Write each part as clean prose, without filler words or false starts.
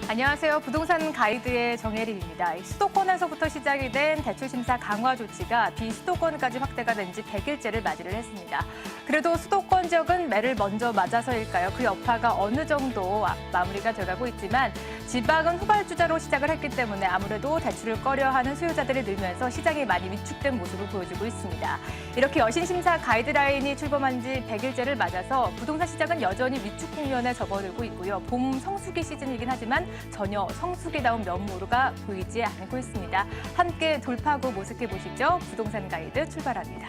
안녕하세요. 부동산 가이드의 정혜림입니다. 수도권에서부터 시작이 된 대출심사 강화 조치가 비수도권까지 확대가 된 지 100일째를 맞이를 했습니다. 그래도 수도권 지역은 매를 먼저 맞아서일까요? 그 여파가 어느 정도 마무리가 돼가고 있지만 지방은 후발주자로 시작을 했기 때문에 아무래도 대출을 꺼려하는 수요자들이 늘면서 시장이 많이 위축된 모습을 보여주고 있습니다. 이렇게 여신심사 가이드라인이 출범한 지 100일째를 맞아서 부동산 시장은 여전히 위축 국면에 접어들고 있고요. 봄 성수기 시즌이긴 하지만 전혀 성수기다운 면모가 보이지 않고 있습니다. 함께 돌파구 모색해 보시죠. 부동산 가이드 출발합니다.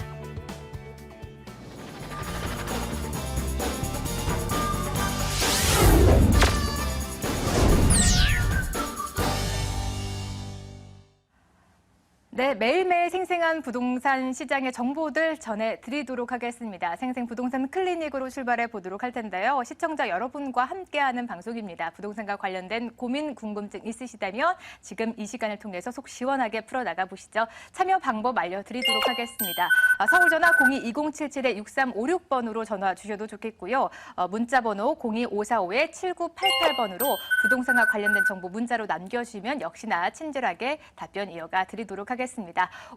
네, 매일매일 생생한 부동산 시장의 정보들 전해드리도록 하겠습니다. 생생 부동산 클리닉으로 출발해 보도록 할 텐데요. 시청자 여러분과 함께하는 방송입니다. 부동산과 관련된 고민, 궁금증 있으시다면 지금 이 시간을 통해서 속 시원하게 풀어나가 보시죠. 참여 방법 알려드리도록 하겠습니다. 서울 전화 02-2077-6356번으로 전화 주셔도 좋겠고요. 문자 번호 02545-7988번으로 부동산과 관련된 정보 문자로 남겨주시면 역시나 친절하게 답변 이어가 드리도록 하겠습니다.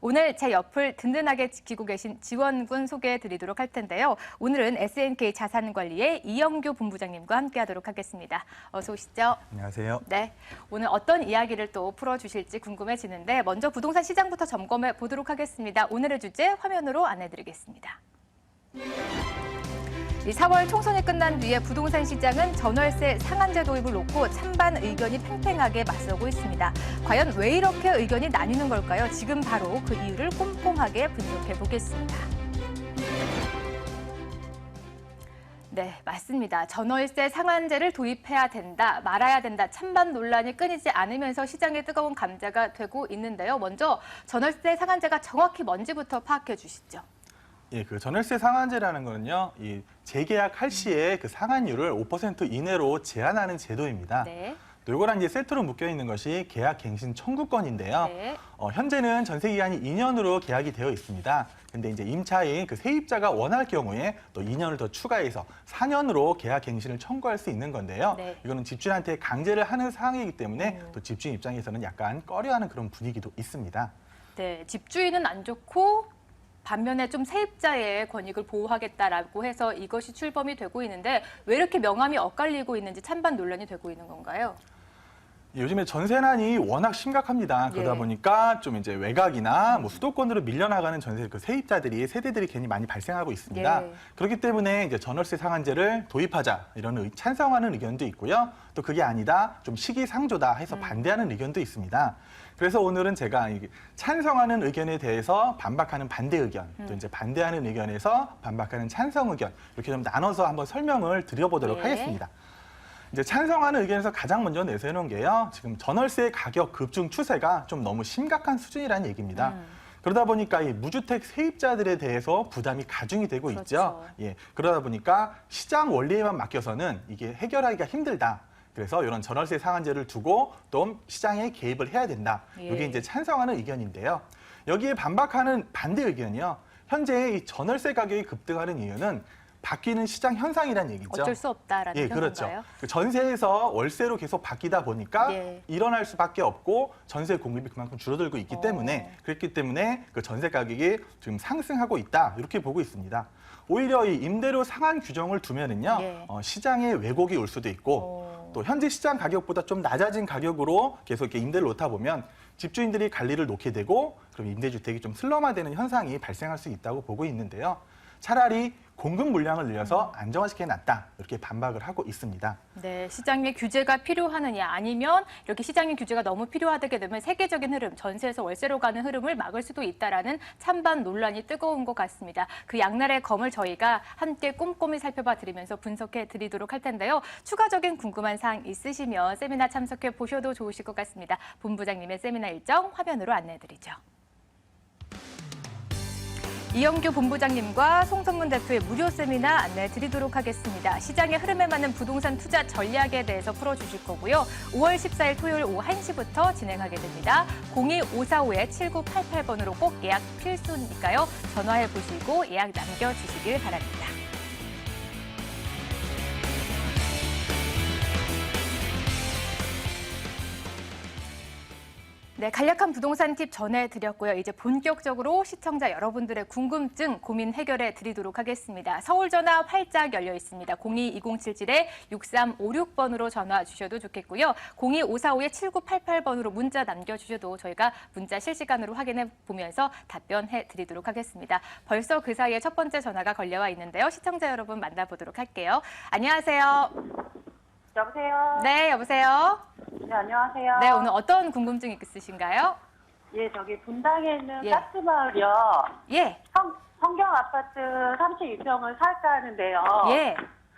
오늘 제 옆을 든든하게 지키고 계신 지원군 소개해드리도록 할 텐데요. 오늘은 SNK 자산관리의 이영규 본부장님과 함께하도록 하겠습니다. 어서 오시죠. 안녕하세요. 네, 오늘 어떤 이야기를 또 풀어주실지 궁금해지는데 먼저 부동산 시장부터 점검해 보도록 하겠습니다. 오늘의 주제 화면으로 안내드리겠습니다. 이 4월 총선이 끝난 뒤에 부동산 시장은 전월세 상한제 도입을 놓고 찬반 의견이 팽팽하게 맞서고 있습니다. 과연 왜 이렇게 의견이 나뉘는 걸까요? 지금 바로 그 이유를 꼼꼼하게 분석해 보겠습니다. 네, 맞습니다. 전월세 상한제를 도입해야 된다, 말아야 된다, 찬반 논란이 끊이지 않으면서 시장의 뜨거운 감자가 되고 있는데요. 먼저 전월세 상한제가 정확히 뭔지부터 파악해 주시죠. 예, 그 전월세 상한제라는 거는요, 이 재계약할 시에 그 상한율을 5% 이내로 제한하는 제도입니다. 네. 또 이거랑 이제 세트로 묶여 있는 것이 계약 갱신 청구권인데요. 네. 현재는 전세 기간이 2년으로 계약이 되어 있습니다. 근데 이제 임차인 그 세입자가 원할 경우에 또 2년을 더 추가해서 4년으로 계약 갱신을 청구할 수 있는 건데요. 네. 이거는 집주인한테 강제를 하는 사항이기 때문에 또 집주인 입장에서는 약간 꺼려하는 그런 분위기도 있습니다. 네, 집주인은 안 좋고 반면에 좀 세입자의 권익을 보호하겠다라고 해서 이것이 출범이 되고 있는데 왜 이렇게 명암이 엇갈리고 있는지 찬반 논란이 되고 있는 건가요? 요즘에 전세난이 워낙 심각합니다. 그러다 예. 보니까 좀 이제 외곽이나 뭐 수도권으로 밀려나가는 전세 그 세입자들이 세대들이 괜히 많이 발생하고 있습니다. 예. 그렇기 때문에 이제 전월세 상한제를 도입하자 이런 찬성하는 의견도 있고요. 또 그게 아니다 좀 시기상조다 해서 반대하는 의견도 있습니다. 그래서 오늘은 제가 찬성하는 의견에 대해서 반박하는 반대 의견, 또 이제 반대하는 의견에서 반박하는 찬성 의견 이렇게 좀 나눠서 한번 설명을 드려보도록 예. 하겠습니다. 이제 찬성하는 의견에서 가장 먼저 내세우는 게요. 지금 전월세 가격 급증 추세가 좀 너무 심각한 수준이라는 얘기입니다. 그러다 보니까 이 무주택 세입자들에 대해서 부담이 가중이 되고 그렇죠. 있죠. 예, 그러다 보니까 시장 원리에만 맡겨서는 이게 해결하기가 힘들다. 그래서 이런 전월세 상한제를 두고 또 시장에 개입을 해야 된다. 예. 이게 이제 찬성하는 의견인데요. 여기에 반박하는 반대 의견이요. 현재 이 전월세 가격이 급등하는 이유는 바뀌는 시장 현상이라는 얘기죠. 어쩔 수 없다라는 예, 평가인가요? 그렇죠. 그 전세에서 월세로 계속 바뀌다 보니까 예. 일어날 수밖에 없고 전세 공급이 그만큼 줄어들고 있기 때문에 그렇기 때문에 그 전세 가격이 지금 상승하고 있다 이렇게 보고 있습니다. 오히려 이 임대료 상한 규정을 두면은요 예. 시장에 왜곡이 올 수도 있고 또 현재 시장 가격보다 좀 낮아진 가격으로 계속 이렇게 임대를 놓다 보면 집주인들이 관리를 놓게 되고 그럼 임대주택이 좀 슬럼화되는 현상이 발생할 수 있다고 보고 있는데요. 차라리 공급 물량을 늘려서 안정화시켜 놨다 이렇게 반박을 하고 있습니다. 네, 시장의 규제가 필요하느냐 아니면 이렇게 시장의 규제가 너무 필요하게 되면 세계적인 흐름, 전세에서 월세로 가는 흐름을 막을 수도 있다라는 찬반 논란이 뜨거운 것 같습니다. 그 양날의 검을 저희가 함께 꼼꼼히 살펴봐 드리면서 분석해 드리도록 할 텐데요. 추가적인 궁금한 사항 있으시면 세미나 참석해 보셔도 좋으실 것 같습니다. 본부장님의 세미나 일정 화면으로 안내해 드리죠. 이영규 본부장님과 송선문 대표의 무료 세미나 안내해 드리도록 하겠습니다. 시장의 흐름에 맞는 부동산 투자 전략에 대해서 풀어주실 거고요. 5월 14일 토요일 오후 1시부터 진행하게 됩니다. 02-545-7988번으로 꼭 예약 필수니까요. 전화해 보시고 예약 남겨주시길 바랍니다. 네, 간략한 부동산 팁 전해드렸고요. 이제 본격적으로 시청자 여러분들의 궁금증 고민 해결해 드리도록 하겠습니다. 서울 전화 활짝 열려 있습니다. 02-2077-6356번으로 전화 주셔도 좋겠고요. 02-545-7988번으로 문자 남겨주셔도 저희가 문자 실시간으로 확인해 보면서 답변해 드리도록 하겠습니다. 벌써 그 사이에 첫 번째 전화가 걸려와 있는데요. 시청자 여러분 만나보도록 할게요. 안녕하세요. 여보세요? 네, 여보세요. 네, 안녕하세요. 네, 오늘 어떤 궁금증 있으신가요? 예, 저기 분당에 있는 예. 가스마을이요. 예, 성경 아파트 32평을 살까 하는데요. 예.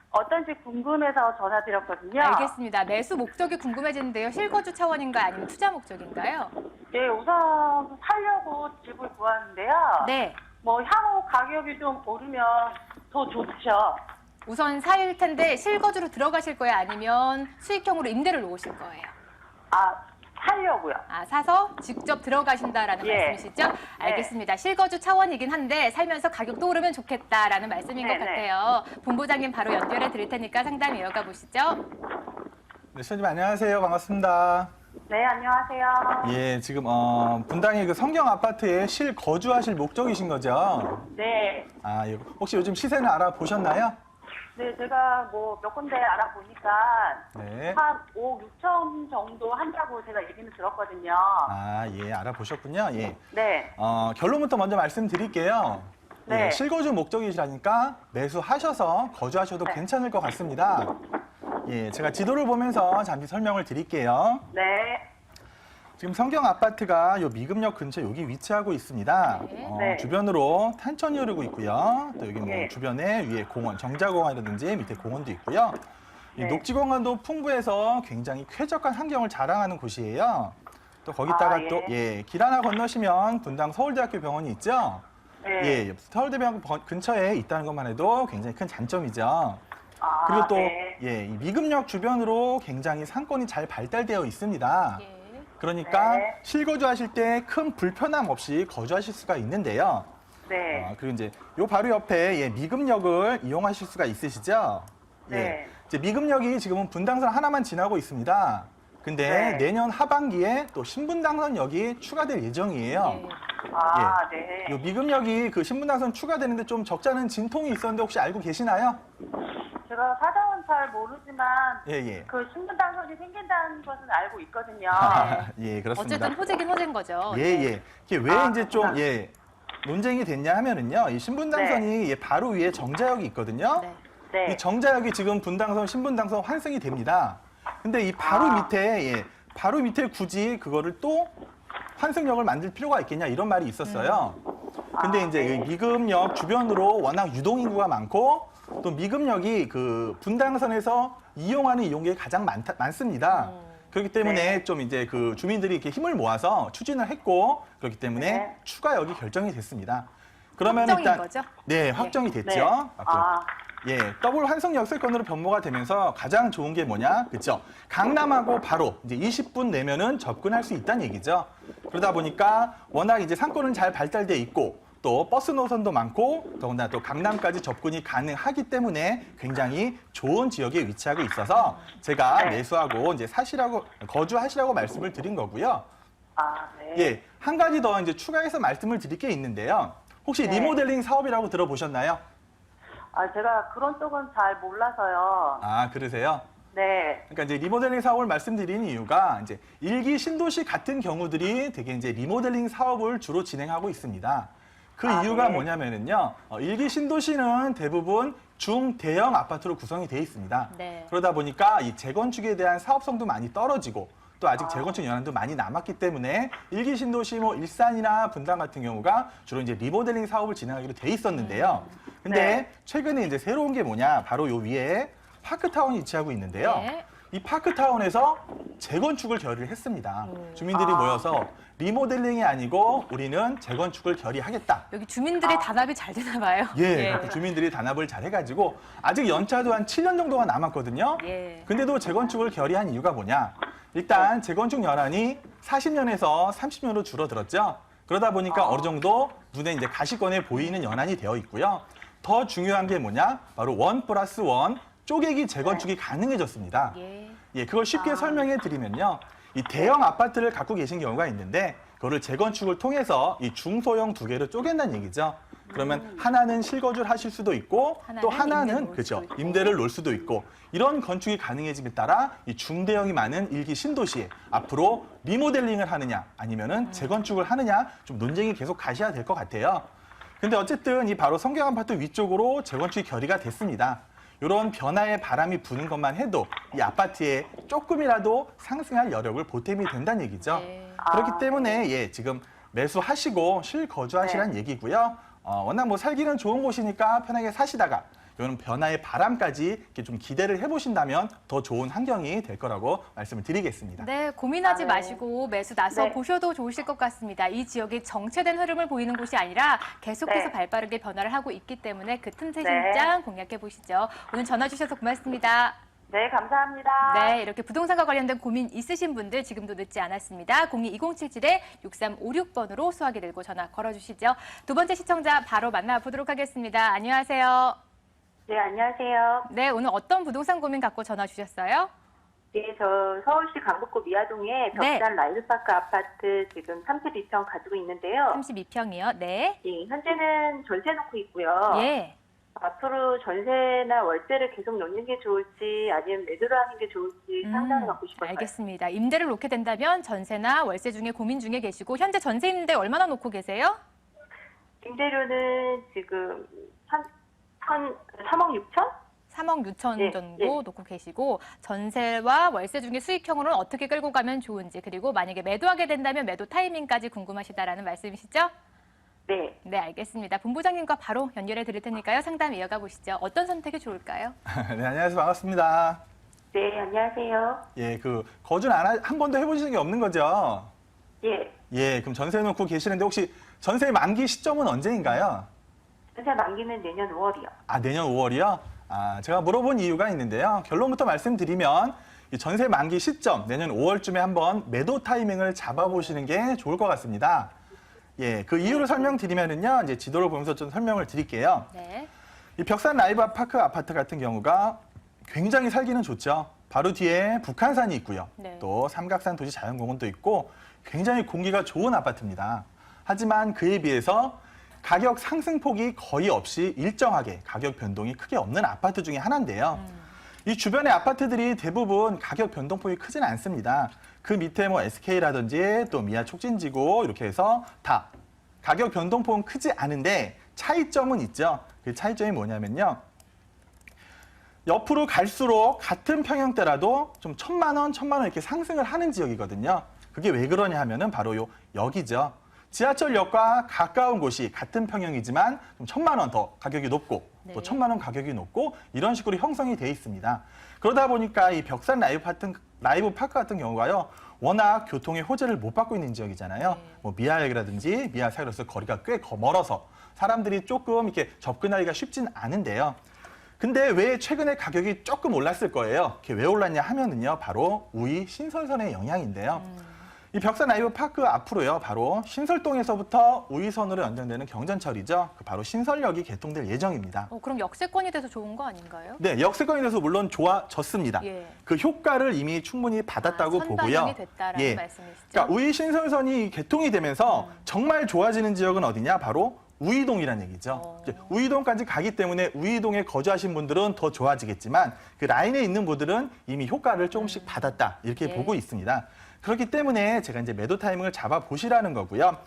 어떤지 궁금해서 전화드렸거든요. 알겠습니다. 매수 목적이 궁금해지는데요. 실거주 차원인가요? 아니면 투자 목적인가요? 예, 우선 살려고 집을 구하는데요. 네. 뭐 향후 가격이 좀 오르면 더 좋죠. 우선 살 텐데 실거주로 들어가실 거예요? 아니면 수익형으로 임대를 놓으실 거예요? 아, 살려고요. 아, 사서 직접 들어가신다라는 예. 말씀이시죠? 알겠습니다. 실거주 차원이긴 한데 살면서 가격도 오르면 좋겠다라는 말씀인 것 네네. 같아요. 본부장님 바로 연결해 드릴 테니까 상담 이어가 보시죠. 네, 시청자님 안녕하세요. 반갑습니다. 네, 안녕하세요. 예, 지금 분당의 그 성경 아파트에 실거주하실 목적이신 거죠? 네. 아, 예. 혹시 요즘 시세는 알아보셨나요? 네, 제가 뭐 몇 군데 알아보니까 네. 한 5, 6천 정도 한다고 제가 얘기는 들었거든요. 아, 예, 알아보셨군요. 예. 네. 결론부터 먼저 말씀드릴게요. 네. 예, 실거주 목적이시라니까 매수하셔서 거주하셔도 네. 괜찮을 것 같습니다. 예, 제가 지도를 보면서 잠시 설명을 드릴게요. 네. 지금 성경 아파트가 요 미금역 근처 여기 위치하고 있습니다. 네. 네. 주변으로 탄천이 흐르고 있고요. 또 여기 뭐 네. 주변에 위에 공원, 정자공원이라든지 밑에 공원도 있고요. 이 네. 녹지공원도 풍부해서 굉장히 쾌적한 환경을 자랑하는 곳이에요. 또 거기다가 아, 예. 또 길 하나 건너시면 분당 서울대학교 병원이 있죠. 네. 예, 서울대병원 근처에 있다는 것만 해도 굉장히 큰 장점이죠. 아, 그리고 또 네. 이 미금역 주변으로 굉장히 상권이 잘 발달되어 있습니다. 예. 그러니까 네. 실거주하실 때 큰 불편함 없이 거주하실 수가 있는데요. 네. 그리고 이제 요 바로 옆에 미금역을 이용하실 수가 있으시죠? 네. 이제 미금역이 지금은 분당선 하나만 지나고 있습니다. 근데 네. 내년 하반기에 또 신분당선역이 추가될 예정이에요. 예. 아, 네. 요 미금역이 그 신분당선 추가되는데 좀 적잖은 진통이 있었는데 혹시 알고 계시나요? 제가 사정은 잘 모르지만 예, 예. 그 신분당선이 생긴다는 것은 알고 있거든요. 예, 그렇습니다. 어쨌든 호재긴 호재인 거죠. 예, 네. 예. 이게 왜 아, 이제 좀, 그렇구나. 논쟁이 됐냐 하면은요, 이 신분당선이 바로 위에 정자역이 있거든요. 네. 네. 이 정자역이 지금 분당선, 신분당선 환승이 됩니다. 근데 이 바로 아. 밑에, 바로 밑에 굳이 그거를 또 환승역을 만들 필요가 있겠냐 이런 말이 있었어요. 근데 아, 이제 네. 이 미금역 주변으로 워낙 유동인구가 많고 또 미금역이 그 분당선에서 이용하는 이용객이 가장 많습니다. 그렇기 때문에 네. 좀 이제 그 주민들이 이렇게 힘을 모아서 추진을 했고 그렇기 때문에 네. 추가역이 결정이 됐습니다. 그러면 확정인 일단 거죠? 네, 확정이 됐죠. 네. 아, 예, 더블 환승 역세권으로 변모가 되면서 가장 좋은 게 뭐냐? 그렇죠? 강남하고 바로 이제 20분 내면은 접근할 수 있다는 얘기죠. 그러다 보니까 워낙 이제 상권은 잘 발달돼 있고 또 버스 노선도 많고 더군다나 또 강남까지 접근이 가능하기 때문에 굉장히 좋은 지역에 위치하고 있어서 제가 네. 매수하고 이제 사시라고 거주하시라고 말씀을 드린 거고요. 아, 네. 예, 한 가지 더 이제 추가해서 말씀을 드릴 게 있는데요. 혹시 네. 리모델링 사업이라고 들어보셨나요? 아, 제가 그런 쪽은 잘 몰라서요. 아, 그러세요? 네. 그러니까 이제 리모델링 사업을 말씀드리는 이유가 이제 일기 신도시 같은 경우들이 되게 이제 리모델링 사업을 주로 진행하고 있습니다. 그 아, 이유가 네. 뭐냐면은요, 일기 신도시는 대부분 중대형 아파트로 구성이 되어 있습니다. 네. 그러다 보니까 이 재건축에 대한 사업성도 많이 떨어지고 또 아직 재건축 연한도 많이 남았기 때문에 일기 신도시 뭐 일산이나 분당 같은 경우가 주로 이제 리모델링 사업을 진행하기로 돼 있었는데요. 근데 네. 최근에 이제 새로운 게 뭐냐, 바로 요 위에 파크타운이 위치하고 있는데요. 네. 이 파크타운에서 재건축을 결의를 했습니다. 주민들이 아. 모여서 리모델링이 아니고 우리는 재건축을 결의하겠다. 여기 주민들의 단합이 잘 되나 봐요. 예, 그 주민들이 단합을 잘 해가지고 아직 연차도 한 7년 정도가 남았거든요. 예. 근데도 재건축을 결의한 이유가 뭐냐? 일단 재건축 연한이 40년에서 30년으로 줄어들었죠. 그러다 보니까 어느 정도 눈에 이제 가시권에 보이는 연한이 되어 있고요. 더 중요한 게 뭐냐? 바로 1+1 쪼개기 재건축이 가능해졌습니다. 예. 예, 그걸 쉽게 설명해 드리면요. 이 대형 아파트를 갖고 계신 경우가 있는데 그거를 재건축을 통해서 이 중소형 두 개를 쪼갠다는 얘기죠. 그러면 하나는 실거주를 하실 수도 있고 또 하나는 하나는 임대를 놓을 그죠 수도 있고. 임대를 놓을 수도 있고 이런 건축이 가능해짐에 따라 이 중대형이 많은 일기 신도시에 앞으로 리모델링을 하느냐 아니면은 재건축을 하느냐 좀 논쟁이 계속 가셔야 될 것 같아요. 근데 어쨌든 이 바로 성경 아파트 위쪽으로 재건축이 결의가 됐습니다. 이런 변화의 바람이 부는 것만 해도 이 아파트에 조금이라도 상승할 여력을 보탬이 된다는 얘기죠. 네. 그렇기 때문에 예, 지금 매수하시고 실거주하시라는 얘기고요. 워낙 뭐 살기는 좋은 곳이니까 편하게 사시다가 이런 변화의 바람까지 이렇게 좀 기대를 해보신다면 더 좋은 환경이 될 거라고 말씀을 드리겠습니다. 네, 고민하지 아, 네. 마시고 매수 나서 네. 보셔도 좋으실 것 같습니다. 이 지역이 정체된 흐름을 보이는 곳이 아니라 계속해서 네. 발빠르게 변화를 하고 있기 때문에 그 틈새 네. 신장 공략해 보시죠. 오늘 전화 주셔서 고맙습니다. 네, 감사합니다. 네, 이렇게 부동산과 관련된 고민 있으신 분들 지금도 늦지 않았습니다. 02-2077-6356번으로 수화기 들고 전화 걸어주시죠. 두 번째 시청자 바로 만나보도록 하겠습니다. 안녕하세요. 네, 안녕하세요. 네, 오늘 어떤 부동산 고민 갖고 전화 주셨어요? 네, 저 서울시 강북구 미아동에 벽산 라이브파크 아파트 지금 32평 가지고 있는데요. 32평이요. 네. 예, 현재는 전세 놓고 있고요. 예. 앞으로 전세나 월세를 계속 놓는 게 좋을지 아니면 매도를 하는 게 좋을지 상담을 받고 싶어요. 알겠습니다. 임대를 놓게 된다면 전세나 월세 중에 고민 중에 계시고 현재 전세 임대 얼마나 놓고 계세요? 임대료는 지금 3억 6천? 3억 6천 예, 정도 예. 놓고 계시고 전세와 월세 중에 수익형으로는 어떻게 끌고 가면 좋은지 그리고 만약에 매도하게 된다면 매도 타이밍까지 궁금하시다라는 말씀이시죠? 네. 네, 알겠습니다. 본부장님과 바로 연결해 드릴 테니까요. 상담 이어가 보시죠. 어떤 선택이 좋을까요? 네, 안녕하세요. 반갑습니다. 네, 안녕하세요. 예, 그 거주는 한 번도 해보시는 게 없는 거죠? 예. 예, 그럼 전세 놓고 계시는데 혹시 전세 만기 시점은 언제인가요? 전세 만기는 내년 5월이요. 아, 내년 5월이요? 아, 제가 물어본 이유가 있는데요. 결론부터 말씀드리면 이 전세 만기 시점 내년 5월쯤에 한번 매도 타이밍을 잡아보시는 게 좋을 것 같습니다. 예, 그 이유를 설명드리면은요, 이제 지도를 보면서 좀 설명을 드릴게요. 네. 이 벽산 라이브 파크 아파트 같은 경우가 굉장히 살기는 좋죠. 바로 뒤에 북한산이 있고요. 네. 또 삼각산 도시 자연공원도 있고 굉장히 공기가 좋은 아파트입니다. 하지만 그에 비해서 가격 상승폭이 거의 없이 일정하게 가격 변동이 크게 없는 아파트 중에 하나인데요. 이 주변의 아파트들이 대부분 가격 변동폭이 크지는 않습니다. 그 밑에 뭐 SK라든지 또 미아 촉진지구 이렇게 해서 다 가격 변동폭은 크지 않은데 차이점은 있죠. 그 차이점이 뭐냐면요. 옆으로 갈수록 같은 평형대라도 좀 1,000만 원 이렇게 상승을 하는 지역이거든요. 그게 왜 그러냐 하면은 바로 여기죠. 지하철역과 가까운 곳이 같은 평형이지만 좀 1,000만 원 더 가격이 높고 네. 또 1,000만 원 가격이 높고 이런 식으로 형성이 돼 있습니다. 그러다 보니까 이 벽산 라이브 파크 같은 경우가요. 워낙 교통의 호재를 못 받고 있는 지역이잖아요. 네. 뭐 미아역이라든지 미아사이로서 거리가 꽤 멀어서 사람들이 조금 이렇게 접근하기가 쉽진 않은데요. 근데 왜 최근에 가격이 조금 올랐을 거예요? 그게 왜 올랐냐 하면은요. 바로 우이 신설선의 영향인데요. 이 벽산 라이브 파크 앞으로요. 바로 신설동에서부터 우이선으로 연장되는 경전철이죠. 그 바로 신설역이 개통될 예정입니다. 그럼 역세권이 돼서 좋은 거 아닌가요? 네, 역세권이 돼서 물론 좋아졌습니다. 예. 그 효과를 이미 충분히 받았다고 보고요. 선반영이 됐다라는 예. 말씀이시죠? 그러니까 우이 신설선이 개통이 되면서 정말 좋아지는 지역은 어디냐? 바로 우이동이라는 얘기죠. 이제 우이동까지 가기 때문에 우이동에 거주하신 분들은 더 좋아지겠지만 그 라인에 있는 분들은 이미 효과를 조금씩 받았다 이렇게 예. 보고 있습니다. 그렇기 때문에 제가 이제 매도 타이밍을 잡아 보시라는 거고요.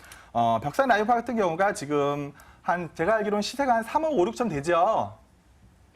벽산 라이브 같은 경우가 지금 제가 알기로는 시세가 한 3억 5, 6천 되죠.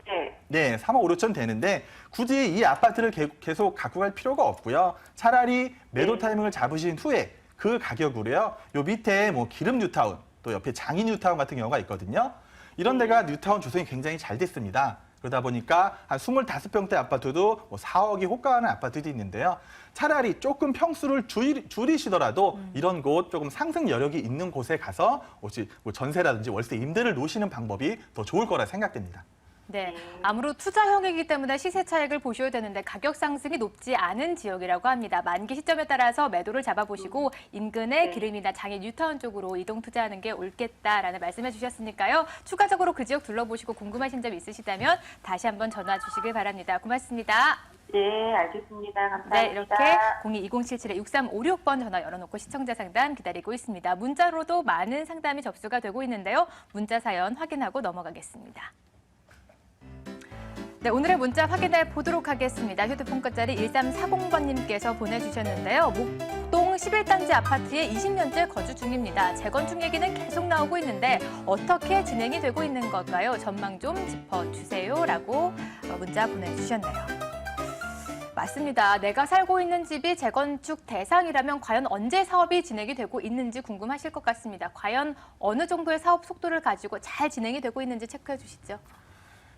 네. 네, 3억 5, 6천 되는데 굳이 이 아파트를 계속 갖고 갈 필요가 없고요. 차라리 매도 타이밍을 잡으신 후에 그 가격으로요. 요 밑에 뭐 기름 뉴타운 또 옆에 장인 뉴타운 같은 경우가 있거든요. 이런 데가 뉴타운 조성이 굉장히 잘 됐습니다. 그러다 보니까 한 25평대 아파트도 뭐 4억이 호가하는 아파트도 있는데요. 차라리 조금 평수를 줄이시더라도 이런 곳 조금 상승 여력이 있는 곳에 가서 혹시 뭐 전세라든지 월세 임대를 놓으시는 방법이 더 좋을 거라 생각됩니다. 네, 아무로 투자형이기 때문에 시세 차익을 보셔야 되는데 가격 상승이 높지 않은 지역이라고 합니다. 만기 시점에 따라서 매도를 잡아보시고 인근의 네. 기름이나 장애 뉴타운 쪽으로 이동 투자하는 게 옳겠다라는 말씀해 주셨으니까요. 추가적으로 그 지역 둘러보시고 궁금하신 점 있으시다면 다시 한번 전화 주시길 바랍니다. 고맙습니다. 네, 알겠습니다. 감사합니다. 네, 이렇게 02-2077-6356번 전화 열어놓고 시청자 상담 기다리고 있습니다. 문자로도 많은 상담이 접수가 되고 있는데요. 문자 사연 확인하고 넘어가겠습니다. 네, 오늘의 문자 확인해 보도록 하겠습니다. 휴대폰 끝자리 1340번님께서 보내주셨는데요. 목동 11단지 아파트에 20년째 거주 중입니다. 재건축 얘기는 계속 나오고 있는데 어떻게 진행이 되고 있는 걸까요? 전망 좀 짚어주세요. 라고 문자 보내주셨네요. 맞습니다. 내가 살고 있는 집이 재건축 대상이라면 과연 언제 사업이 진행이 되고 있는지 궁금하실 것 같습니다. 과연 어느 정도의 사업 속도를 가지고 잘 진행이 되고 있는지 체크해 주시죠.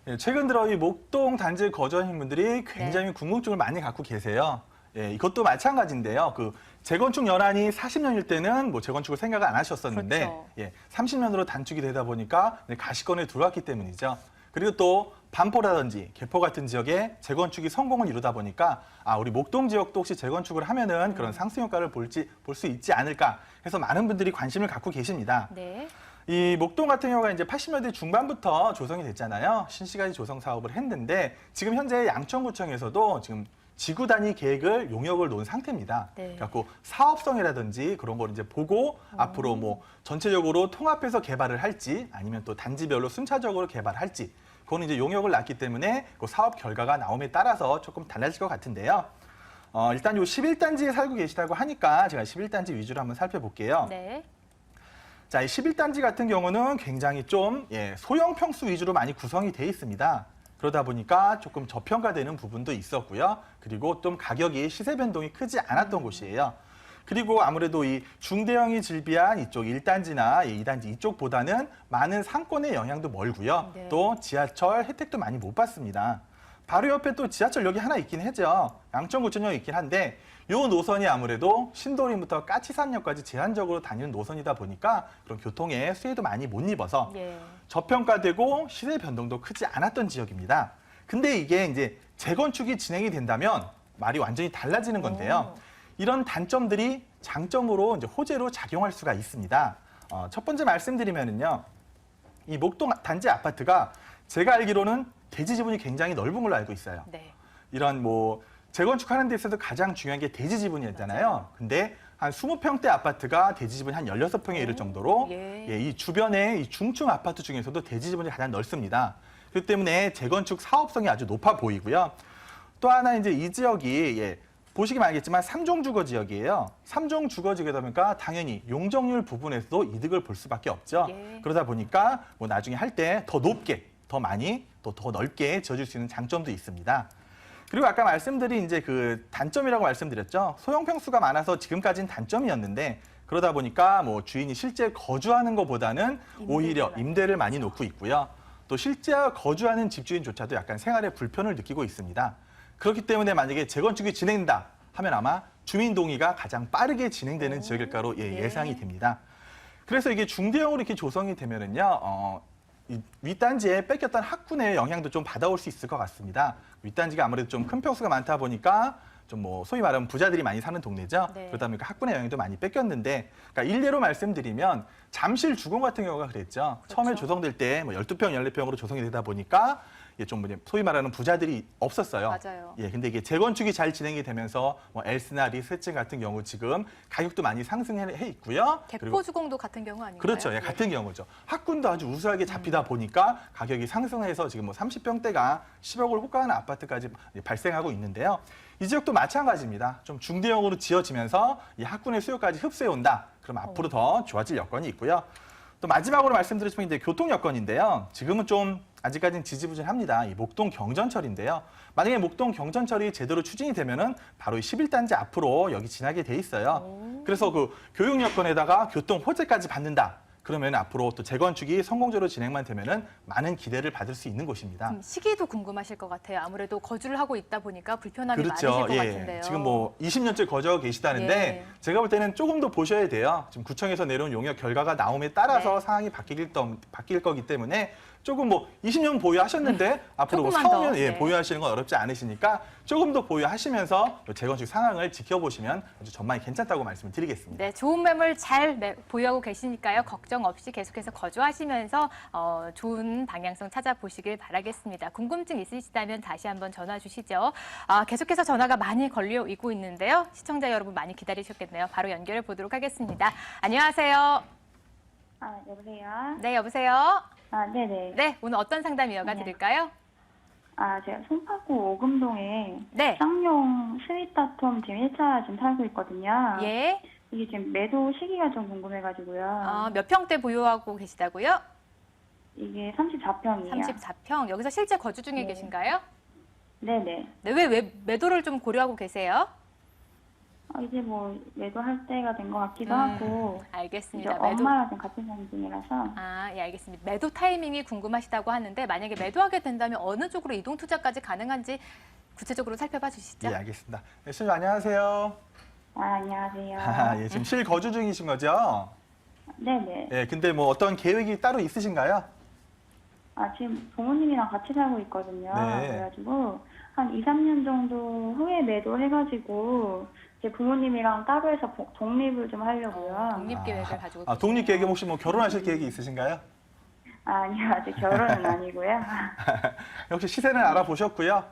예, 최근 들어 이 목동 단지에 거주하는 분들이 굉장히 네. 궁금증을 많이 갖고 계세요. 예, 이것도 마찬가지인데요. 그 재건축 연한이 40년일 때는 뭐 재건축을 생각을 안 하셨었는데 그렇죠. 예, 30년으로 단축이 되다 보니까 가시권에 들어왔기 때문이죠. 그리고 또 반포라든지 개포 같은 지역에 재건축이 성공을 이루다 보니까 우리 목동 지역도 혹시 재건축을 하면은 그런 상승 효과를 볼 수 있지 않을까 해서 많은 분들이 관심을 갖고 계십니다. 네. 이 목동 같은 경우가 이제 80년대 중반부터 조성이 됐잖아요. 신시가지 조성 사업을 했는데 지금 현재 양천구청에서도 지금 지구 단위 계획을 용역을 놓은 상태입니다. 네. 그래갖고 사업성이라든지 그런 걸 이제 보고 앞으로 뭐 전체적으로 통합해서 개발을 할지 아니면 또 단지별로 순차적으로 개발할지 그거는 이제 용역을 놨기 때문에 그 사업 결과가 나옴에 따라서 조금 달라질 것 같은데요. 일단 요 11단지에 살고 계시다고 하니까 제가 11단지 위주로 한번 살펴볼게요. 네. 자, 이 11단지 같은 경우는 굉장히 좀 소형 평수 위주로 많이 구성이 돼 있습니다. 그러다 보니까 조금 저평가되는 부분도 있었고요. 그리고 좀 가격이 시세 변동이 크지 않았던 곳이에요. 그리고 아무래도 이 중대형이 즐비한 이쪽 1단지나 2단지 이쪽보다는 많은 상권의 영향도 멀고요. 네. 또 지하철 혜택도 많이 못 받습니다. 바로 옆에 또 지하철역이 하나 있긴 하죠. 양천구청역이 있긴 한데 이 노선이 아무래도 신도림부터 까치산역까지 제한적으로 다니는 노선이다 보니까 그런 교통에 수혜도 많이 못 입어서 예. 저평가되고 시세 변동도 크지 않았던 지역입니다. 근데 이게 이제 재건축이 진행이 된다면 말이 완전히 달라지는 건데요. 이런 단점들이 장점으로 이제 호재로 작용할 수가 있습니다. 첫 번째 말씀드리면은요. 이 목동 단지 아파트가 제가 알기로는 대지 지분이 굉장히 넓은 걸로 알고 있어요. 네. 이런 뭐 재건축하는 데 있어서 가장 중요한 게 대지 지분이었잖아요. 근데 한 20평대 아파트가 대지 지분이 한 16평에 이를 정도로 예. 이 주변의 이 중층 아파트 중에서도 대지 지분이 가장 넓습니다. 그렇기 때문에 재건축 사업성이 아주 높아 보이고요. 또 하나 이제 이 지역이 보시기만 알겠지만 3종 주거 지역이에요. 3종 주거 지역이다 보니까 당연히 용적률 부분에서도 이득을 볼 수밖에 없죠. 예. 그러다 보니까 뭐 나중에 할 때 더 높게, 더 많이, 또 더 넓게 지어질 수 있는 장점도 있습니다. 그리고 아까 말씀드린 이제 그 단점이라고 말씀드렸죠. 소형 평수가 많아서 지금까지는 단점이었는데 그러다 보니까 뭐 주인이 실제 거주하는 것보다는 오히려 임대를 많이 놓고 있고요. 또 실제 거주하는 집주인조차도 약간 생활에 불편을 느끼고 있습니다. 그렇기 때문에 만약에 재건축이 진행된다 하면 아마 주민 동의가 가장 빠르게 진행되는 지역일까로 예상이 됩니다. 그래서 이게 중대형으로 이렇게 조성이 되면은요, 이 윗단지에 뺏겼던 학군의 영향도 좀 받아올 수 있을 것 같습니다. 윗단지가 아무래도 좀 큰 평수가 많다 보니까 좀 뭐 소위 말하면 부자들이 많이 사는 동네죠. 네. 그러다 보니까 학군의 영향도 많이 뺏겼는데, 그러니까 일례로 말씀드리면 잠실 주공 같은 경우가 그랬죠. 처음에 조성될 때 뭐 12평, 14평으로 조성이 되다 보니까 이게 좀 소위 말하는 부자들이 없었어요. 맞아요. 근데 이게 재건축이 잘 진행이 되면서 뭐 엘스나 리스층 같은 경우 지금 가격도 많이 상승해 있고요. 개포 주공도 같은 경우 아닌가요? 그렇죠. 같은 경우죠. 학군도 아주 우수하게 잡히다 보니까 가격이 상승해서 지금 뭐 30평대가 10억을 호가하는 아파트까지 발생하고 있는데요. 이 지역도 마찬가지입니다. 좀 중대형으로 지어지면서 이 학군의 수요까지 흡수해온다. 그럼 앞으로 더 좋아질 여건이 있고요. 또 마지막으로 말씀드리면 이제 교통 여건인데요. 지금은 좀 아직까지는 지지부진합니다. 이 목동 경전철인데요. 만약에 목동 경전철이 제대로 추진이 되면은 바로 이 11단지 앞으로 여기 지나게 돼 있어요. 그래서 그 교육 여건에다가 교통 호재까지 받는다. 그러면 앞으로 또 재건축이 성공적으로 진행만 되면은 많은 기대를 받을 수 있는 곳입니다. 시기도 궁금하실 것 같아요. 아무래도 거주를 하고 있다 보니까 불편함이 그렇죠. 많으실 것 같은데요. 지금 뭐 20년째 거주하고 계시다는데 예. 제가 볼 때는 조금 더 보셔야 돼요. 지금 구청에서 내려온 용역 결과가 나옴에 따라서 네. 상황이 바뀔 거기 때문에 조금 뭐 20년 보유하셨는데 앞으로 뭐 조금만 4, 더, 5년 네. 보유하시는 건 어렵지 않으시니까 조금 더 보유하시면서 재건축 상황을 지켜보시면 아주 전망이 괜찮다고 말씀을 드리겠습니다. 네, 좋은 매물 잘 보유하고 계시니까요. 걱정 없이 계속해서 거주하시면서 좋은 방향성 찾아보시길 바라겠습니다. 궁금증 있으시다면 다시 한번 전화 주시죠. 계속해서 전화가 많이 걸려오고 있는데요. 시청자 여러분 많이 기다리셨겠네요. 바로 연결해 보도록 하겠습니다. 안녕하세요. 여보세요? 네, 여보세요. 네네. 네, 오늘 어떤 상담 이어가 드릴까요? 제가 송파구 오금동에 네. 쌍용 스윗다톰 지금 1차 지금 살고 있거든요. 예. 이게 지금 매도 시기가 좀 궁금해가지고요. 몇 평대 보유하고 계시다고요? 이게 34평이에요. 34평. 여기서 실제 거주 중에 네. 계신가요? 네네. 네, 왜 매도를 좀 고려하고 계세요? 이제 뭐 매도할 때가 된 것 같기도 하고 이제 알겠습니다. 엄마랑 지금 같이 사는 중이라서 예, 알겠습니다. 매도 타이밍이 궁금하시다고 하는데 만약에 매도하게 된다면 어느 쪽으로 이동 투자까지 가능한지 구체적으로 살펴봐 주시죠. 예, 알겠습니다. 네, 선생님 안녕하세요. 안녕하세요. 예, 지금 실거주 중이신 거죠? 네네. 예, 근데 뭐 어떤 계획이 따로 있으신가요? 지금 부모님이랑 같이 살고 있거든요. 네. 그래가지고 한 2, 3년 정도 후에 매도해가지고 이제 부모님이랑 따로 해서 독립을 좀 하려고요. 독립 계획을 가지고 독립 계획 혹시 뭐 결혼하실 계획이 있으신가요? 아니요, 아직 결혼은 아니고요. 혹시 시세는 알아보셨고요?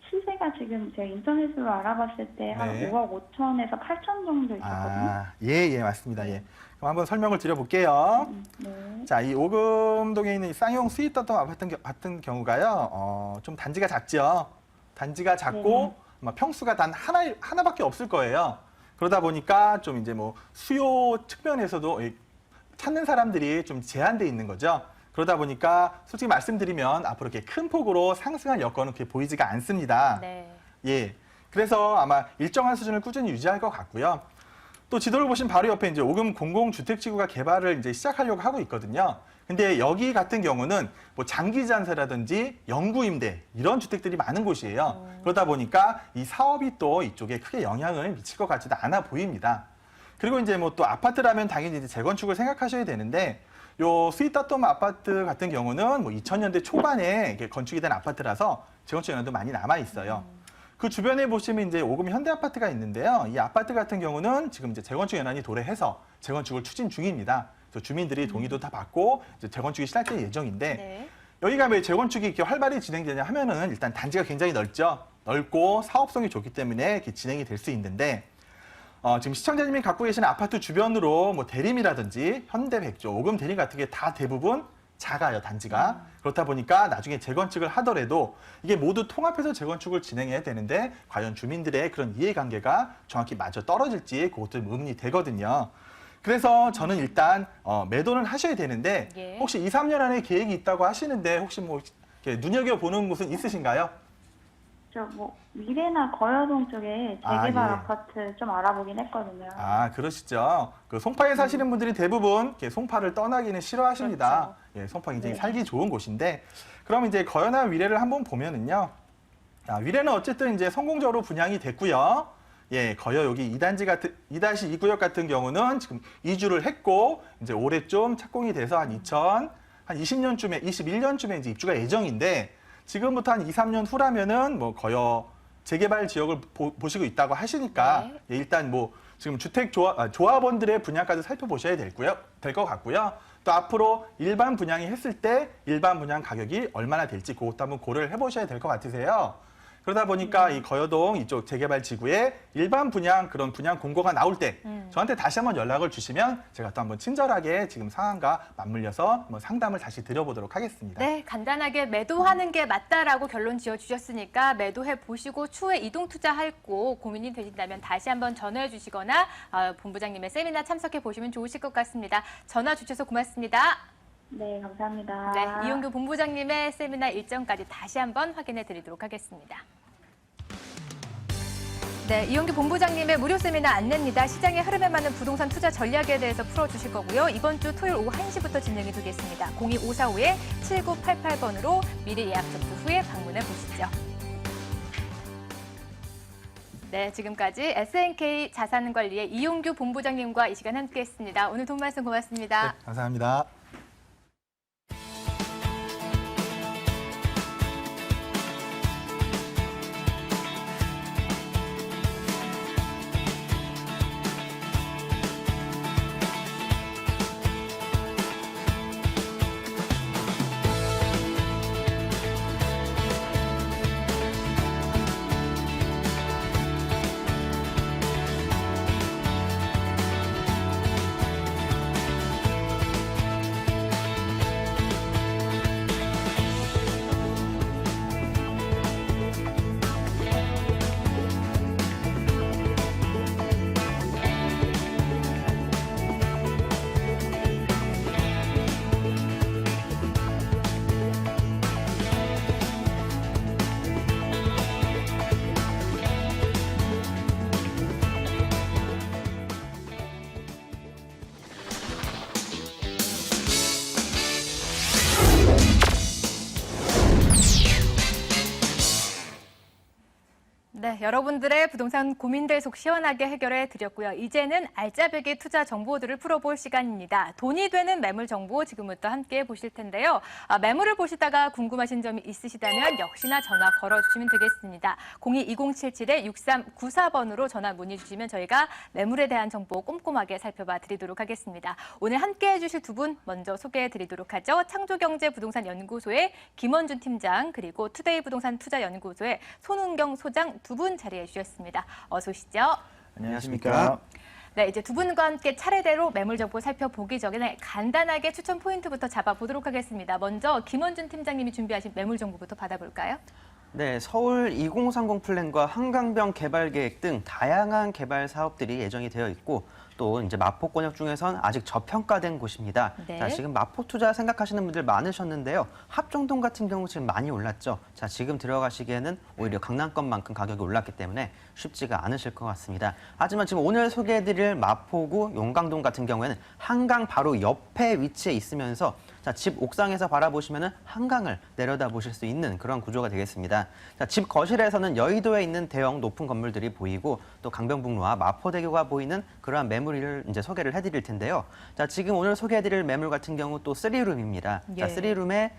시세가 지금 제가 인터넷으로 알아봤을 때 한 네. 5억 5천에서 8천 정도 있었거든요. 예, 맞습니다. 예. 그럼 한번 설명을 드려볼게요. 네. 자, 이 오금동에 있는 이 쌍용 스윗다톰 아파트 같은 경우가요, 좀 단지가 작죠. 단지가 작고 아마 평수가 단 하나밖에 없을 거예요. 그러다 보니까 좀 이제 뭐 수요 측면에서도 찾는 사람들이 좀 제한돼 있는 거죠. 그러다 보니까 솔직히 말씀드리면 앞으로 이렇게 큰 폭으로 상승할 여건은 그렇게 보이지가 않습니다. 네. 예. 그래서 아마 일정한 수준을 꾸준히 유지할 것 같고요. 또 지도를 보신 바로 옆에 이제 오금 공공주택지구가 개발을 이제 시작하려고 하고 있거든요. 근데 여기 같은 경우는 뭐 장기 잔세라든지 영구 임대 이런 주택들이 많은 곳이에요. 그러다 보니까 이 사업이 또 이쪽에 크게 영향을 미칠 것 같지도 않아 보입니다. 그리고 이제 뭐 또 아파트라면 당연히 이제 재건축을 생각하셔야 되는데 요 스윗다톰 아파트 같은 경우는 뭐 2000년대 초반에 이렇게 건축이 된 아파트라서 재건축 연한도 많이 남아 있어요. 그 주변에 보시면 이제 오금 현대 아파트가 있는데요. 이 아파트 같은 경우는 지금 이제 재건축 연한이 도래해서 재건축을 추진 중입니다. 그래서 주민들이 동의도 다 받고 이제 재건축이 시작될 예정인데 네. 여기가 왜 재건축이 이렇게 활발히 진행되냐 하면은 일단 단지가 굉장히 넓고 사업성이 좋기 때문에 이렇게 진행이 될 수 있는데 지금 시청자님이 갖고 계시는 아파트 주변으로 뭐 대림이라든지 현대백조, 오금 대림 같은 게 다 대부분 작아요, 단지가. 그렇다 보니까 나중에 재건축을 하더라도 이게 모두 통합해서 재건축을 진행해야 되는데 과연 주민들의 그런 이해관계가 정확히 맞아 떨어질지 그것도 의문이 되거든요. 그래서 저는 일단 매도는 하셔야 되는데 예. 혹시 2, 3년 안에 계획이 있다고 하시는데 혹시 뭐 이렇게 눈여겨보는 곳은 있으신가요? 저 뭐 미래나 거여동 쪽에 재개발 예. 아파트 좀 알아보긴 했거든요. 그러시죠. 그 송파에 사시는 분들이 대부분 이렇게 송파를 떠나기는 싫어하십니다. 예, 송파 굉장히 네. 살기 좋은 곳인데, 그럼 이제 거여나 위례를 한번 보면은요. 위례는 어쨌든 이제 성공적으로 분양이 됐고요. 예, 거여 여기 2-2 구역 같은 경우는 지금 이주를 했고, 이제 올해 좀 착공이 돼서 한 21년쯤에 이제 입주가 예정인데, 지금부터 한 2, 3년 후라면은 뭐 거여 재개발 지역을 보시고 있다고 하시니까 네. 예, 일단 뭐 지금 조합원들의 분양까지 살펴보셔야 될 것 같고요. 또 앞으로 일반 분양이 했을 때 일반 분양 가격이 얼마나 될지 그것도 한번 고려를 해보셔야 될 것 같으세요. 그러다 보니까 이 거여동 이쪽 재개발 지구에 일반 분양 그런 분양 공고가 나올 때 저한테 다시 한번 연락을 주시면 제가 또 한번 친절하게 지금 상황과 맞물려서 한번 상담을 다시 드려보도록 하겠습니다. 네, 간단하게 매도하는 게 맞다라고 결론 지어 주셨으니까 매도해 보시고 추후에 이동 투자할 거 고민이 되신다면 다시 한번 전화해 주시거나 본부장님의 세미나 참석해 보시면 좋으실 것 같습니다. 전화 주셔서 고맙습니다. 네, 감사합니다. 네, 이용규 본부장님의 세미나 일정까지 다시 한번 확인해 드리도록 하겠습니다. 네, 이용규 본부장님의 무료 세미나 안내입니다. 시장의 흐름에 맞는 부동산 투자 전략에 대해서 풀어주실 거고요. 이번 주 토요일 오후 1시부터 진행이 되겠습니다. 02545-7988번으로 미리 예약 접수 후에 방문해 보시죠. 네, 지금까지 SNK 자산관리의 이용규 본부장님과 이 시간 함께했습니다. 오늘 도움 말씀 고맙습니다. 네, 감사합니다. 네, 여러분들의 부동산 고민들 속 시원하게 해결해 드렸고요. 이제는 알짜배기 투자 정보들을 풀어볼 시간입니다. 돈이 되는 매물 정보 지금부터 함께 보실 텐데요. 매물을 보시다가 궁금하신 점이 있으시다면 역시나 전화 걸어주시면 되겠습니다. 02-2077-6394번으로 전화 문의 주시면 저희가 매물에 대한 정보 꼼꼼하게 살펴봐 드리도록 하겠습니다. 오늘 함께 해주실 두 분 먼저 소개해 드리도록 하죠. 창조경제부동산연구소의 김원준 팀장 그리고 투데이 부동산 투자연구소의 손은경 소장 두 분 자리해 주셨습니다. 어서 오시죠. 안녕하십니까. 네, 이제 두 분과 함께 차례대로 매물 정보 살펴보기 전에 간단하게 추천 포인트부터 잡아보도록 하겠습니다. 먼저 김원준 팀장님이 준비하신 매물 정보부터 받아볼까요? 네, 서울 2030 플랜과 한강변 개발 계획 등 다양한 개발 사업들이 예정이 되어 있고 또 이제 마포권역 중에선 아직 저평가된 곳입니다. 네. 자, 지금 마포 투자 생각하시는 분들 많으셨는데요. 합정동 같은 경우 지금 많이 올랐죠. 자, 지금 들어가시기에는 오히려 강남권만큼 가격이 올랐기 때문에 쉽지가 않으실 것 같습니다. 하지만 지금 오늘 소개해드릴 마포구 용강동 같은 경우에는 한강 바로 옆에 위치해 있으면서 자, 집 옥상에서 바라보시면은 한강을 내려다 보실 수 있는 그런 구조가 되겠습니다. 자, 집 거실에서는 여의도에 있는 대형 높은 건물들이 보이고 또 강변북로와 마포대교가 보이는 그러한 매물을 이제 소개를 해드릴 텐데요. 자, 지금 오늘 소개해드릴 매물 같은 경우 또 3룸입니다. 예. 자, 3룸에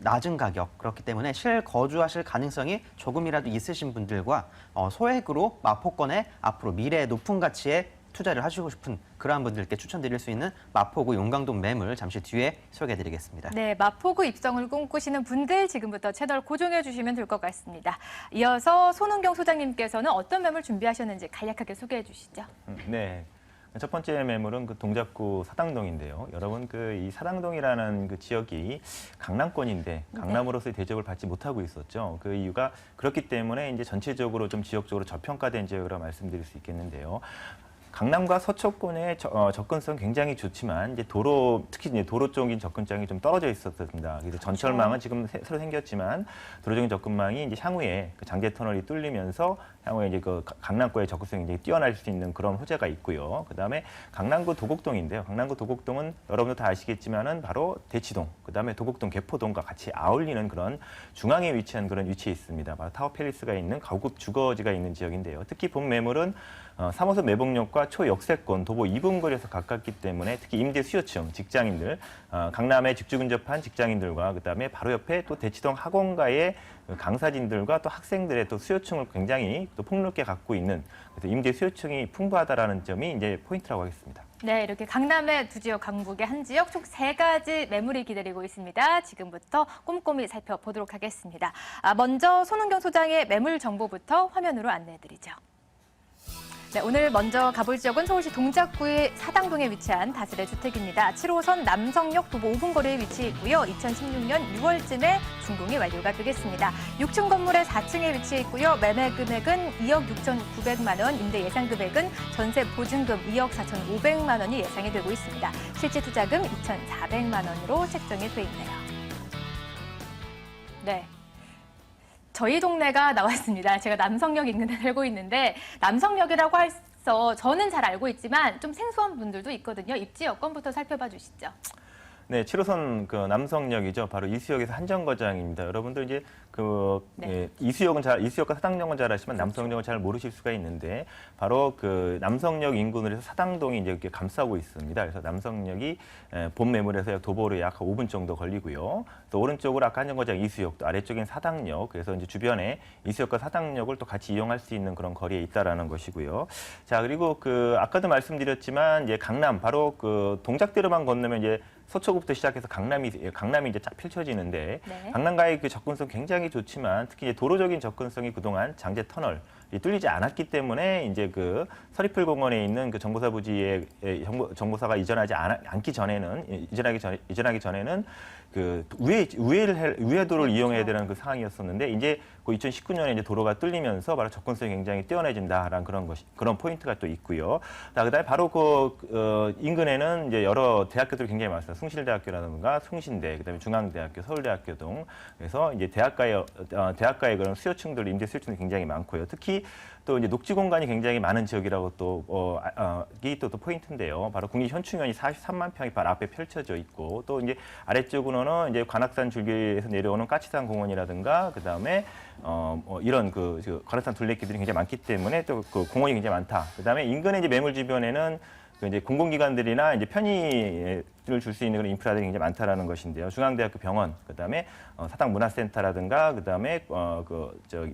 낮은 가격 그렇기 때문에 실거주하실 가능성이 조금이라도 있으신 분들과 소액으로 마포권에 앞으로 미래의 높은 가치에 투자를 하시고 싶은 그러한 분들께 추천드릴 수 있는 마포구 용강동 매물 잠시 뒤에 소개해드리겠습니다. 네, 마포구 입성을 꿈꾸시는 분들 지금부터 채널 고정해 주시면 될 것 같습니다. 이어서 손은경 소장님께서는 어떤 매물 준비하셨는지 간략하게 소개해 주시죠. 네. 첫 번째 매물은 그 동작구 사당동인데요. 여러분 이 사당동이라는 그 지역이 강남권인데 강남으로서의 대접을 받지 못하고 있었죠. 그 이유가 그렇기 때문에 이제 전체적으로 좀 지역적으로 저평가된 지역이라고 말씀드릴 수 있겠는데요. 강남과 서초권의 접근성 굉장히 좋지만 이제 특히 이제 도로 쪽인 접근성이 좀 떨어져 있었습니다. 그래서 전철망은 지금 새로 생겼지만 도로적인 접근망이 이제 향후에 그 장제 터널이 뚫리면서 향후에 이제 그 강남권의 접근성이 이제 뛰어날 수 있는 그런 호재가 있고요. 그다음에 강남구 도곡동인데요. 강남구 도곡동은 여러분도 다 아시겠지만은 바로 대치동, 그다음에 도곡동 개포동과 같이 아울리는 그런 중앙에 위치한 그런 위치에 있습니다. 바로 타워팰리스가 있는 고급 주거지가 있는 지역인데요. 특히 본 매물은 3호선 매봉역과 초역세권, 도보 2분 거리에서 가깝기 때문에 특히 임대 수요층, 직장인들, 강남에 직주 근접한 직장인들과 그다음에 바로 옆에 또 대치동 학원가의 강사진들과 또 학생들의 또 수요층을 굉장히 또 폭넓게 갖고 있는 그래서 임대 수요층이 풍부하다라는 점이 이제 포인트라고 하겠습니다. 네, 이렇게 강남의 두 지역, 강북의 한 지역 총 3가지 매물이 기다리고 있습니다. 지금부터 꼼꼼히 살펴보도록 하겠습니다. 먼저 손은경 소장의 매물 정보부터 화면으로 안내해드리죠. 네, 오늘 먼저 가볼 지역은 서울시 동작구의 사당동에 위치한 다세대 주택입니다. 7호선 남성역 도보 5분 거리에 위치해 있고요. 2016년 6월쯤에 준공이 완료가 되겠습니다. 6층 건물의 4층에 위치해 있고요. 매매 금액은 2억 6,900만 원, 임대 예상 금액은 전세 보증금 2억 4,500만 원이 예상이 되고 있습니다. 실제 투자금 2,400만 원으로 책정이 돼 있네요. 네. 저희 동네가 나왔습니다. 제가 남성역 인근에 살고 있는데 남성역이라고 해서 저는 잘 알고 있지만 좀 생소한 분들도 있거든요. 입지 여건부터 살펴봐 주시죠. 네, 7호선 그 남성역이죠. 바로 이수역에서 한정거장입니다. 여러분들 이제 이수역과 사당역은 잘 아시지만 남성역은 잘 모르실 수가 있는데 바로 그 남성역 인근으로 해서 사당동이 이제 이렇게 감싸고 있습니다. 그래서 남성역이 본 매물에서 도보로 약 5분 정도 걸리고요. 또 오른쪽으로 아까 한정거장 이수역, 또 아래쪽엔 사당역. 그래서 이제 주변에 이수역과 사당역을 또 같이 이용할 수 있는 그런 거리에 있다라는 것이고요. 자, 그리고 아까도 말씀드렸지만 이제 강남 바로 그 동작대로만 건너면 이제 서초구부터 시작해서 강남이 이제 쫙 펼쳐지는데 네. 강남과의 그 접근성 굉장히 좋지만 특히 이제 도로적인 접근성이 그동안 장제 터널 뚫리지 않았기 때문에 이제 그 서리풀 공원에 있는 그 정보사 부지에 정보사가 이전하기 전에는 그 우회도를 이용해야 되는 그 상황이었었는데 이제 그 2019년에 이제 도로가 뚫리면서 바로 접근성이 굉장히 뛰어나진다라는 그런 포인트가 또 있고요. 그다음에 바로 인근에는 이제 여러 대학교들이 굉장히 많습니다. 숭실대학교라든가 숭신대, 그다음에 중앙대학교, 서울대학교 등 그래서 이제 대학가의 그런 수요층들 임대 수요층이 굉장히 많고요. 특히 또 이제 녹지 공간이 굉장히 많은 지역이라고 또 포인트인데요. 바로 국립현충원이 43만 평이 바로 앞에 펼쳐져 있고 또 이제 아래쪽으로는 보시면은 이제 관악산 줄기에서 내려오는 까치산 공원이라든가 그다음에 이런 관악산 둘레길들이 굉장히 많기 때문에 또 그 공원이 굉장히 많다. 그다음에 인근의 이제 매물 주변에는 그 이제 공공기관들이나 이제 편의를 줄 수 있는 그런 인프라들이 굉장히 많다라는 것인데요. 중앙대학교 병원, 그다음에 사당문화센터라든가 그다음에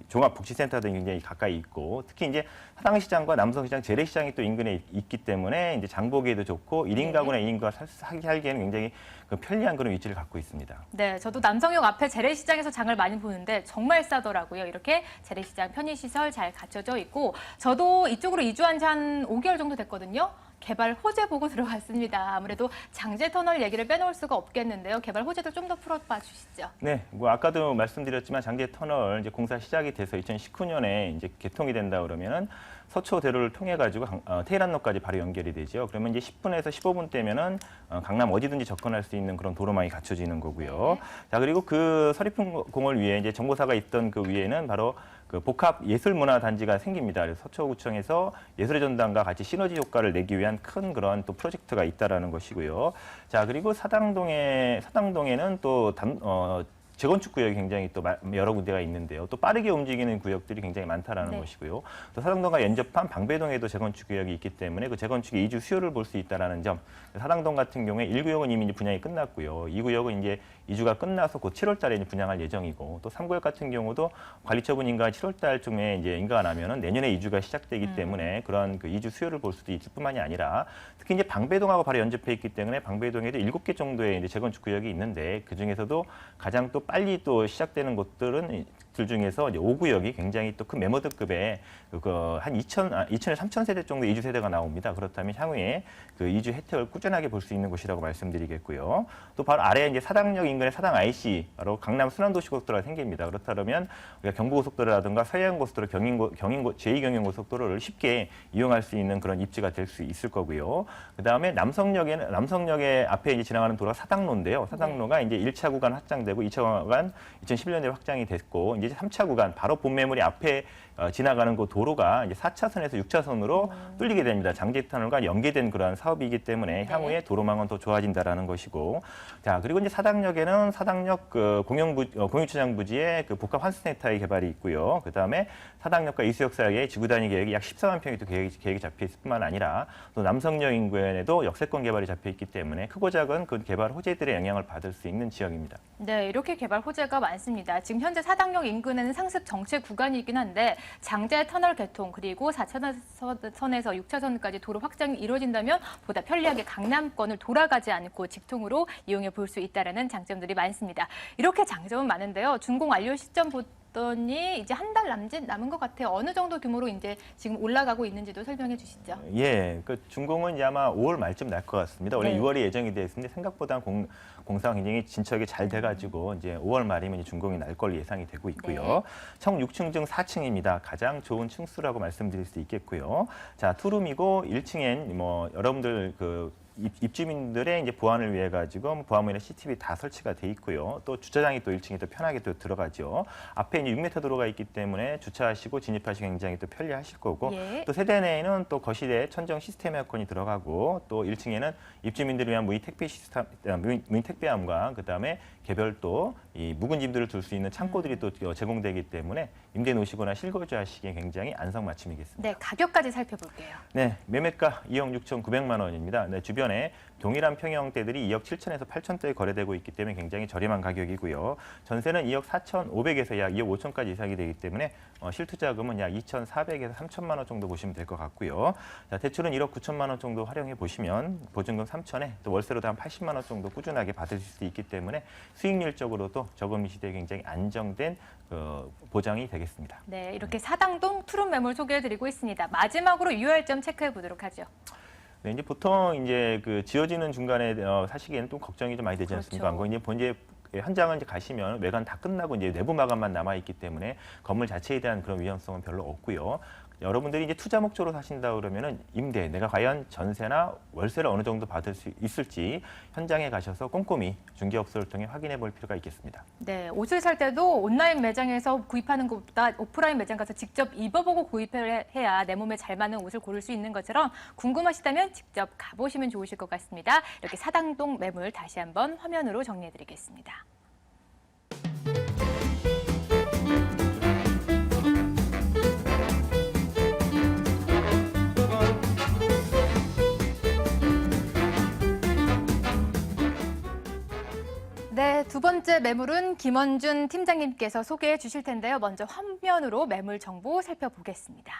종합복지센터 등이 굉장히 가까이 있고 특히 이제 사당시장과 남성시장, 재래시장이 또 인근에 있기 때문에 이제 장보기에도 좋고 1인 가구나 2인가가 살기에는 굉장히 그 편리한 그런 위치를 갖고 있습니다. 네, 저도 남성역 앞에 재래시장에서 장을 많이 보는데 정말 싸더라고요. 이렇게 재래시장 편의시설 잘 갖춰져 있고 저도 이쪽으로 이주한 지 한 5개월 정도 됐거든요. 개발 호재 보고 들어갔습니다. 아무래도 장제터널 얘기를 빼놓을 수가 없겠는데요. 개발 호재도 좀 더 풀어봐 주시죠. 네, 뭐 아까도 말씀드렸지만 장제터널 이제 공사 시작이 돼서 2019년에 이제 개통이 된다 그러면은 서초대로를 통해 가지고 테헤란로까지 바로 연결이 되죠. 그러면 이제 10분에서 15분 때면은 강남 어디든지 접근할 수 있는 그런 도로망이 갖춰지는 거고요. 네. 자, 그리고 그 서리품공을 위해 이제 정보사가 있던 그 위에는 바로 그 복합 예술문화단지가 생깁니다. 그래서 서초구청에서 예술의 전당과 같이 시너지 효과를 내기 위한 큰 그런 또 프로젝트가 있다라는 것이고요. 자, 그리고 사당동에는 또 재건축 구역이 굉장히 또 여러 군데가 있는데요. 또 빠르게 움직이는 구역들이 굉장히 많다라는 네. 것이고요. 또 사당동과 연접한 방배동에도 재건축 구역이 있기 때문에 그 재건축의 이주 수요를 볼 수 있다라는 점. 사당동 같은 경우에 1구역은 이미 이제 분양이 끝났고요. 2구역은 이제 이주가 끝나서 곧 7월달에 이제 분양할 예정이고 또 3구역 같은 경우도 관리처분 인가가 7월달쯤에 이제 인가가 나면은 내년에 이주가 시작되기 때문에 그런 그 이주 수요를 볼 수도 있을 뿐만이 아니라 특히 이제 방배동하고 바로 연접해 있기 때문에 방배동에도 7개 정도의 이제 재건축 구역이 있는데 그 중에서도 가장 또 빨리 또 시작되는 곳들은 들 중에서 이제 5구역이 굉장히 또 큰 메모드급의 한 2천에서 3천 세대 정도 이주 세대가 나옵니다. 그렇다면 향후에 그 이주 혜택을 꾸준하게 볼 수 있는 곳이라고 말씀드리겠고요. 또 바로 아래 이제 사당역 인근의 사당 IC 바로 강남 순환도시고속도로가 생깁니다. 그렇다면 우리가 경부고속도로라든가 서해안고속도로, 제2경인고속도로를 쉽게 이용할 수 있는 그런 입지가 될 수 있을 거고요. 그 다음에 남성역의 앞에 이제 지나가는 도로가 사당로인데요. 사당로가 이제 1차 구간 확장되고 2차 구간 2011년에 확장이 됐고 이제 3차 구간 바로 본매물이 앞에 지나가는 그 도로가 이제 4차선에서 6차선으로 뚫리게 됩니다. 장제터널과 연계된 그러한 사업이기 때문에 향후에 도로망은 더 좋아진다라는 것이고, 자 그리고 이제 사당역에는 사당역 그 공유주차장 부지에 그 복합 환승센터의 개발이 있고요. 그 다음에 사당역과 이수역 사이에 지구 단위 계획이 약 14만 평이 또 계획이 잡혀 있을 뿐만 아니라 또 남성역 인구에도 역세권 개발이 잡혀 있기 때문에 크고 작은 그 개발 호재들의 영향을 받을 수 있는 지역입니다. 네, 이렇게 개발 호재가 많습니다. 지금 현재 사당역 인근에는 상습 정체 구간이긴 한데 장제 터널 개통 그리고 4차선에서 6차선까지 도로 확장이 이루어진다면 보다 편리하게 강남권을 돌아가지 않고 직통으로 이용해 볼 수 있다는 장점들이 많습니다. 이렇게 장점은 많은데요. 준공 완료 시점 보더니 이제 한 달 남은 것 같아요. 어느 정도 규모로 이제 지금 올라가고 있는지도 설명해 주시죠. 예, 그 준공은 이제 아마 5월 말쯤 날 것 같습니다. 원래 네. 6월에 예정이 되어 있는데 생각보다 공사가 굉장히 진척이 잘 돼가지고 이제 5월 말이면 이제 준공이 날 걸로 예상이 되고 있고요. 네. 총 6층 중 4층입니다. 가장 좋은 층수라고 말씀드릴 수 있겠고요. 자, 투룸이고 1층엔 뭐 여러분들 그 입주민들의 이제 보안을 위해 가지고 보안문에 CCTV 다 설치가 돼 있고요. 또 주차장이 또 1층에 또 편하게 또 들어가죠. 앞에 이제 6m 도로가 있기 때문에 주차하시고 진입하시기 굉장히 또 편리하실 거고 예. 또 세대 내에는 또 거실에 천정 시스템 에어컨이 들어가고 또 1층에는 입주민들을 위한 무인 택배함과 그다음에 개별도 이 묵은 짐들을 둘 수 있는 창고들이 또 제공되기 때문에 임대 놓으시거나 실거주하시기에 굉장히 안성맞춤이겠습니다. 네, 가격까지 살펴볼게요. 네, 매매가 2억 6,900만 원입니다. 네, 주변에 동일한 평형대들이 2억 7천에서 8천대에 거래되고 있기 때문에 굉장히 저렴한 가격이고요. 전세는 2억 4,500에서 약 2억 5천까지 예상이 되기 때문에 실투자금은 약 2,400에서 3천만 원 정도 보시면 될 것 같고요. 자, 대출은 1억 9천만 원 정도 활용해 보시면 보증금 3천에 또 월세로도 한 80만 원 정도 꾸준하게 받으실 수 있기 때문에 수익률적으로도 저금리 시대에 굉장히 안정된 보장이 되겠습니다. 네, 이렇게 사당동 투룸 매물 소개해드리고 있습니다. 마지막으로 유의할 점 체크해 보도록 하죠. 네, 이제 보통 이제 그 지어지는 중간에 사시기에는 좀 걱정이 좀 많이 되지 않습니까? 그렇죠. 이제 본제 현장을 이제 가시면 외관 다 끝나고 이제 내부 마감만 남아 있기 때문에 건물 자체에 대한 그런 위험성은 별로 없고요. 여러분들이 이제 투자 목적으로 사신다 그러면은 임대, 내가 과연 전세나 월세를 어느 정도 받을 수 있을지 현장에 가셔서 꼼꼼히 중개업소를 통해 확인해 볼 필요가 있겠습니다. 네, 옷을 살 때도 온라인 매장에서 구입하는 것보다 오프라인 매장 가서 직접 입어보고 구입을 해야 내 몸에 잘 맞는 옷을 고를 수 있는 것처럼 궁금하시다면 직접 가보시면 좋으실 것 같습니다. 이렇게 사당동 매물 다시 한번 화면으로 정리해드리겠습니다. 네, 두 번째 매물은 김원준 팀장님께서 소개해 주실 텐데요. 먼저 화면으로 매물 정보 살펴보겠습니다.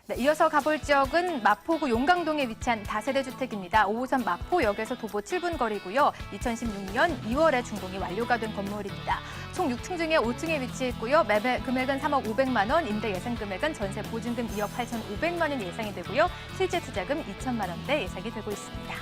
네, 이어서 가볼 지역은 마포구 용강동에 위치한 다세대 주택입니다. 5호선 마포역에서 도보 7분 거리고요. 2016년 2월에 준공이 완료가 된 건물입니다. 총 6층 중에 5층에 위치했고요. 매매 금액은 3억 500만 원, 임대 예상 금액은 전세 보증금 2억 8,500만 원 예상이 되고요. 실제 투자금 2천만 원대 예상이 되고 있습니다.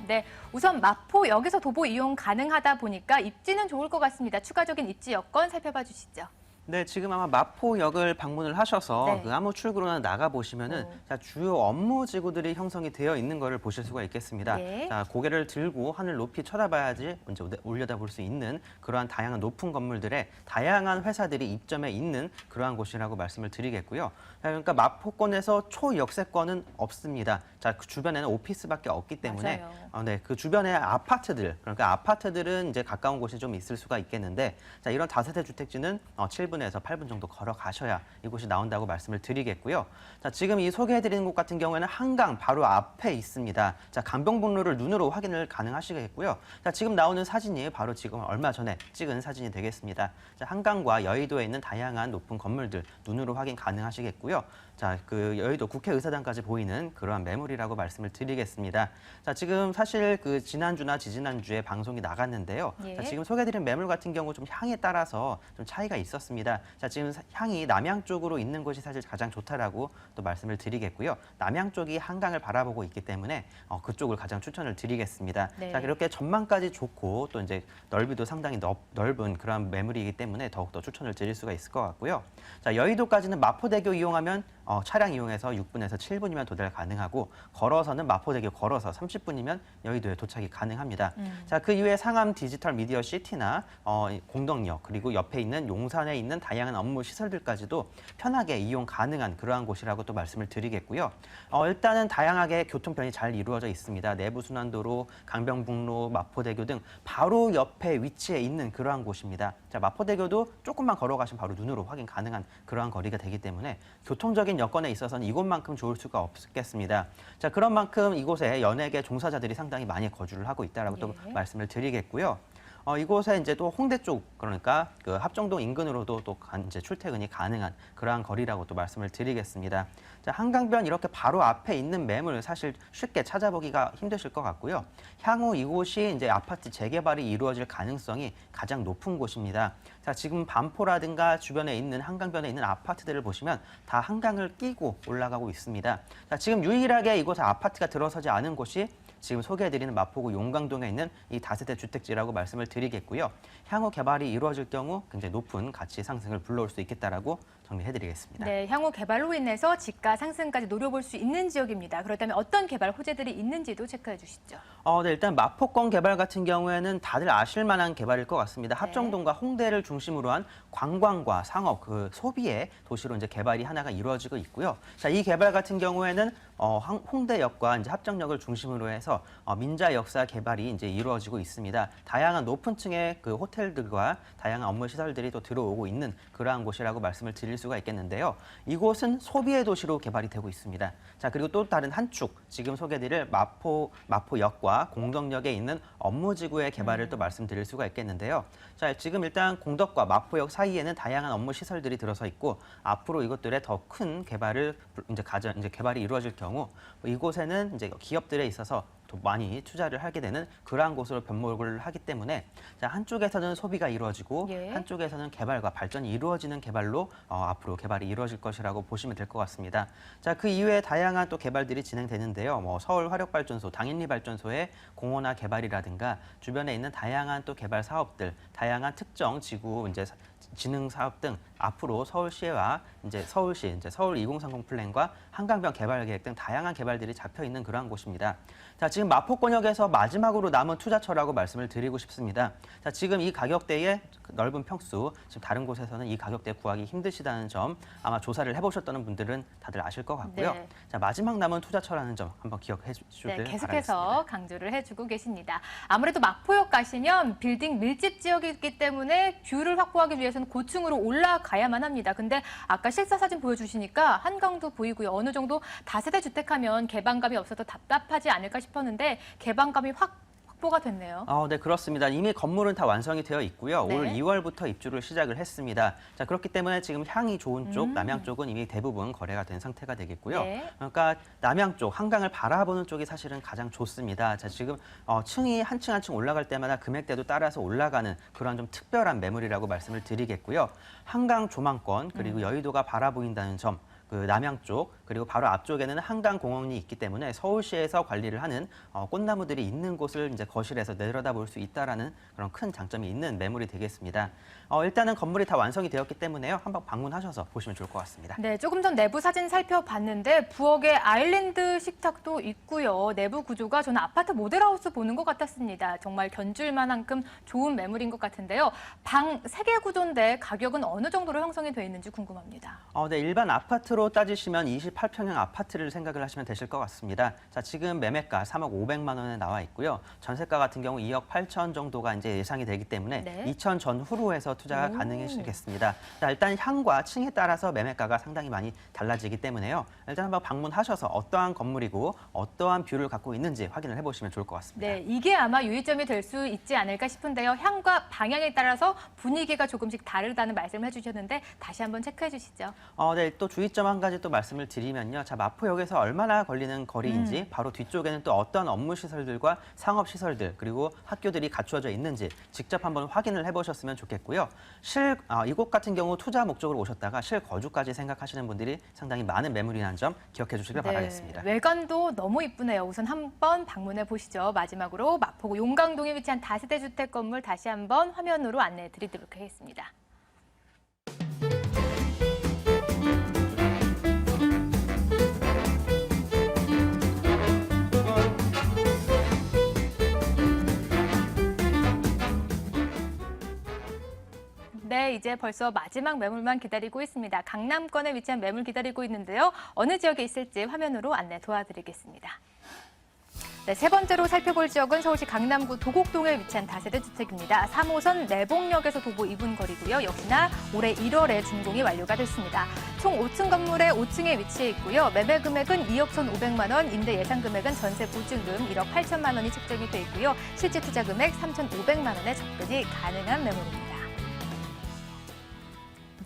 네, 우선 마포역에서 도보 이용 가능하다 보니까 입지는 좋을 것 같습니다. 추가적인 입지 여건 살펴봐 주시죠. 네, 지금 아마 마포역을 방문을 하셔서 네. 그 아무 출구로나 나가 보시면은 자, 주요 업무 지구들이 형성이 되어 있는 것을 보실 수가 있겠습니다. 네. 자, 고개를 들고 하늘 높이 쳐다봐야지 먼저 올려다볼 수 있는 그러한 다양한 높은 건물들에 다양한 회사들이 입점해 있는 그러한 곳이라고 말씀을 드리겠고요. 자, 그러니까 마포권에서 초역세권은 없습니다. 자, 그 주변에는 오피스밖에 없기 때문에 네, 그 주변의 아파트들, 그러니까 아파트들은 이제 가까운 곳이 좀 있을 수가 있겠는데, 자, 이런 다세대 주택지는 7분에서 8분 정도 걸어가셔야 이곳이 나온다고 말씀을 드리겠고요. 자, 지금 이 소개해드리는 곳 같은 경우에는 한강 바로 앞에 있습니다. 자, 강변북로를 눈으로 확인을 가능하시겠고요. 자, 지금 나오는 사진이 바로 지금 얼마 전에 찍은 사진이 되겠습니다. 자, 한강과 여의도에 있는 다양한 높은 건물들 눈으로 확인 가능하시겠고요. 자, 그 여의도 국회의사당까지 보이는 그러한 매물이라고 말씀을 드리겠습니다. 자, 지금 사실 그 지난주나 지지난주에 방송이 나갔는데요. 예. 자, 지금 소개해드린 매물 같은 경우 좀 향에 따라서 좀 차이가 있었습니다. 자, 지금 향이 남향 쪽으로 있는 곳이 사실 가장 좋다라고 또 말씀을 드리겠고요. 남향 쪽이 한강을 바라보고 있기 때문에 그쪽을 가장 추천을 드리겠습니다. 네. 자, 이렇게 전망까지 좋고 또 이제 넓이도 상당히 넓은 그런 매물이기 때문에 더욱더 추천을 드릴 수가 있을 것 같고요. 자, 여의도까지는 마포대교 이용하면 차량 이용해서 6분에서 7분이면 도달 가능하고 걸어서는 마포대교 걸어서 30분이면 여의도에 도착이 가능합니다. 자, 그 이외에 상암 디지털 미디어 시티나 공덕역 그리고 옆에 있는 용산에 있는 다양한 업무 시설들까지도 편하게 이용 가능한 그러한 곳이라고 또 말씀을 드리겠고요. 일단은 다양하게 교통편이 잘 이루어져 있습니다. 내부순환도로, 강변북로, 마포대교 등 바로 옆에 위치해 있는 그러한 곳입니다. 자, 마포대교도 조금만 걸어가시면 바로 눈으로 확인 가능한 그러한 거리가 되기 때문에 교통적인 여건에 있어서는 이곳만큼 좋을 수가 없겠습니다. 자, 그런 만큼 이곳에 연예계 종사자들이 상당히 많이 거주를 하고 있다라고 또 말씀을 드리겠고요. 이곳에 이제 또 홍대 쪽, 그러니까 그 합정동 인근으로도 또 이제 출퇴근이 가능한 그러한 거리라고 또 말씀을 드리겠습니다. 자, 한강변 이렇게 바로 앞에 있는 매물 사실 쉽게 찾아보기가 힘드실 것 같고요. 향후 이곳이 이제 아파트 재개발이 이루어질 가능성이 가장 높은 곳입니다. 자, 지금 반포라든가 주변에 있는 한강변에 있는 아파트들을 보시면 다 한강을 끼고 올라가고 있습니다. 자, 지금 유일하게 이곳에 아파트가 들어서지 않은 곳이 지금 소개해드리는 마포구 용강동에 있는 이 다세대 주택지라고 말씀을 드리겠고요. 향후 개발이 이루어질 경우 굉장히 높은 가치 상승을 불러올 수 있겠다라고 정리해드리겠습니다. 네, 향후 개발로 인해서 집가 상승까지 노려볼 수 있는 지역입니다. 그렇다면 어떤 개발 호재들이 있는지도 체크해 주시죠. 네, 일단 마포권 개발 같은 경우에는 다들 아실 만한 개발일 것 같습니다. 합정동과 홍대를 중심으로 한 관광과 상업, 그 소비의 도시로 이제 개발이 하나가 이루어지고 있고요. 자, 이 개발 같은 경우에는 홍대역과 이제 합정역을 중심으로 해서 민자 역사 개발이 이제 이루어지고 있습니다. 다양한 높은 층의 그 호텔들과 다양한 업무 시설들이 또 들어오고 있는 그러한 곳이라고 말씀을 드릴 수가 있겠는데요. 이곳은 소비의 도시로 개발이 되고 있습니다. 자, 그리고 또 다른 한 축, 지금 소개드릴 마포역과 공덕역에 있는 업무지구의 개발을 또 말씀드릴 수가 있겠는데요. 자, 지금 일단 공덕과 마포역 사이에는 다양한 업무 시설들이 들어서 있고 앞으로 이것들의 더 큰 개발을 이제 개발이 이루어질 경우 이곳에는 이제 기업들에 있어서 더 많이 투자를 하게 되는 그러한 곳으로 변모를 하기 때문에 자, 한쪽에서는 소비가 이루어지고 한쪽에서는 개발과 발전이 이루어지는 개발로 앞으로 개발이 이루어질 것이라고 보시면 될 것 같습니다. 자, 그 이외에 다양한 또 개발들이 진행되는데요. 서울 화력발전소, 당인리발전소의 공원화 개발이라든가 주변에 있는 다양한 또 개발 사업들, 다양한 특정 지구 이제 진흥 사업 등 앞으로 서울시와 이제 서울시, 이제 서울 2030 플랜과 한강변 개발 계획 등 다양한 개발들이 잡혀 있는 그러한 곳입니다. 자, 지금 마포권역에서 마지막으로 남은 투자처라고 말씀을 드리고 싶습니다. 자, 지금 이 가격대의 넓은 평수, 지금 다른 곳에서는 이 가격대 구하기 힘드시다는 점 아마 조사를 해보셨던 분들은 다들 아실 것 같고요. 네. 자, 마지막 남은 투자처라는 점 한번 기억해 주시길 네, 바라겠습니다. 계속해서 강조를 해주고 계십니다. 아무래도 마포역 가시면 빌딩 밀집 지역이기 때문에 뷰를 확보하기 위해서는 고층으로 올라가야만 합니다. 근데 아까 실사 사진 보여주시니까 한강도 보이고요. 어느 정도 다세대 주택하면 개방감이 없어서 답답하지 않을까 싶었는데 개방감이 확보가 됐네요. 네, 그렇습니다. 이미 건물은 다 완성이 되어 있고요. 네. 올 2월부터 입주를 시작을 했습니다. 자, 그렇기 때문에 지금 향이 좋은 쪽, 남양 쪽은 이미 대부분 거래가 된 상태가 되겠고요. 네. 그러니까 남양 쪽, 한강을 바라보는 쪽이 사실은 가장 좋습니다. 자, 지금 층이 한 층 한 층 올라갈 때마다 금액대도 따라서 올라가는 그런 좀 특별한 매물이라고 말씀을 드리겠고요. 한강 조망권 그리고 여의도가 바라보인다는 점, 그 남양 쪽 그리고 바로 앞쪽에는 한강공원이 있기 때문에 서울시에서 관리를 하는 꽃나무들이 있는 곳을 이제 거실에서 내려다볼 수 있다라는 그런 큰 장점이 있는 매물이 되겠습니다. 일단은 건물이 다 완성이 되었기 때문에요. 한번 방문하셔서 보시면 좋을 것 같습니다. 네, 조금 전 내부 사진 살펴봤는데 부엌에 아일랜드 식탁도 있고요. 내부 구조가 저는 아파트 모델하우스 보는 것 같았습니다. 정말 견줄만 한큼 좋은 매물인 것 같은데요. 방 3개 구조인데 가격은 어느 정도로 형성이 되어 있는지 궁금합니다. 네, 일반 아파트로 따지시면 28평형 아파트를 생각을 하시면 되실 것 같습니다. 자, 지금 매매가 3억 500만 원에 나와 있고요. 전세가 같은 경우 2억 8천 정도가 이제 예상이 되기 때문에 네. 2천 전후로 해서 투자가 가능해지겠습니다. 자, 일단 향과 층에 따라서 매매가가 상당히 많이 달라지기 때문에요. 일단 한번 방문하셔서 어떠한 건물이고 어떠한 뷰를 갖고 있는지 확인을 해보시면 좋을 것 같습니다. 네, 이게 아마 유의점이 될 수 있지 않을까 싶은데요. 향과 방향에 따라서 분위기가 조금씩 다르다는 말씀을 해주셨는데 다시 한번 체크해 주시죠. 네, 또 주의점 한 가지 또 말씀을 드리면요. 자, 마포역에서 얼마나 걸리는 거리인지 바로 뒤쪽에는 또 어떤 업무 시설들과 상업 시설들 그리고 학교들이 갖추어져 있는지 직접 한번 확인을 해보셨으면 좋겠고요. 이곳 같은 경우 투자 목적으로 오셨다가 실거주까지 생각하시는 분들이 상당히 많은 매물이라는 점 기억해 주시길 바라겠습니다. 외관도 너무 이쁘네요. 우선 한번 방문해 보시죠. 마지막으로 마포구 용강동에 위치한 다세대 주택 건물 다시 한번 화면으로 안내해 드리도록 하겠습니다. 네, 이제 벌써 마지막 매물만 기다리고 있습니다. 강남권에 위치한 매물 기다리고 있는데요. 어느 지역에 있을지 화면으로 안내 도와드리겠습니다. 네, 세 번째로 살펴볼 지역은 서울시 강남구 도곡동에 위치한 다세대 주택입니다. 3호선 내복역에서 도보 2분 거리고요. 역시나 올해 1월에 준공이 완료가 됐습니다. 총 5층 건물에 5층에 위치해 있고요. 매매 금액은 2억 1,500만 원, 임대 예상 금액은 전세 보증금 1억 8천만 원이 책정이 돼 있고요. 실제 투자 금액 3,500만 원에 접근이 가능한 매물입니다.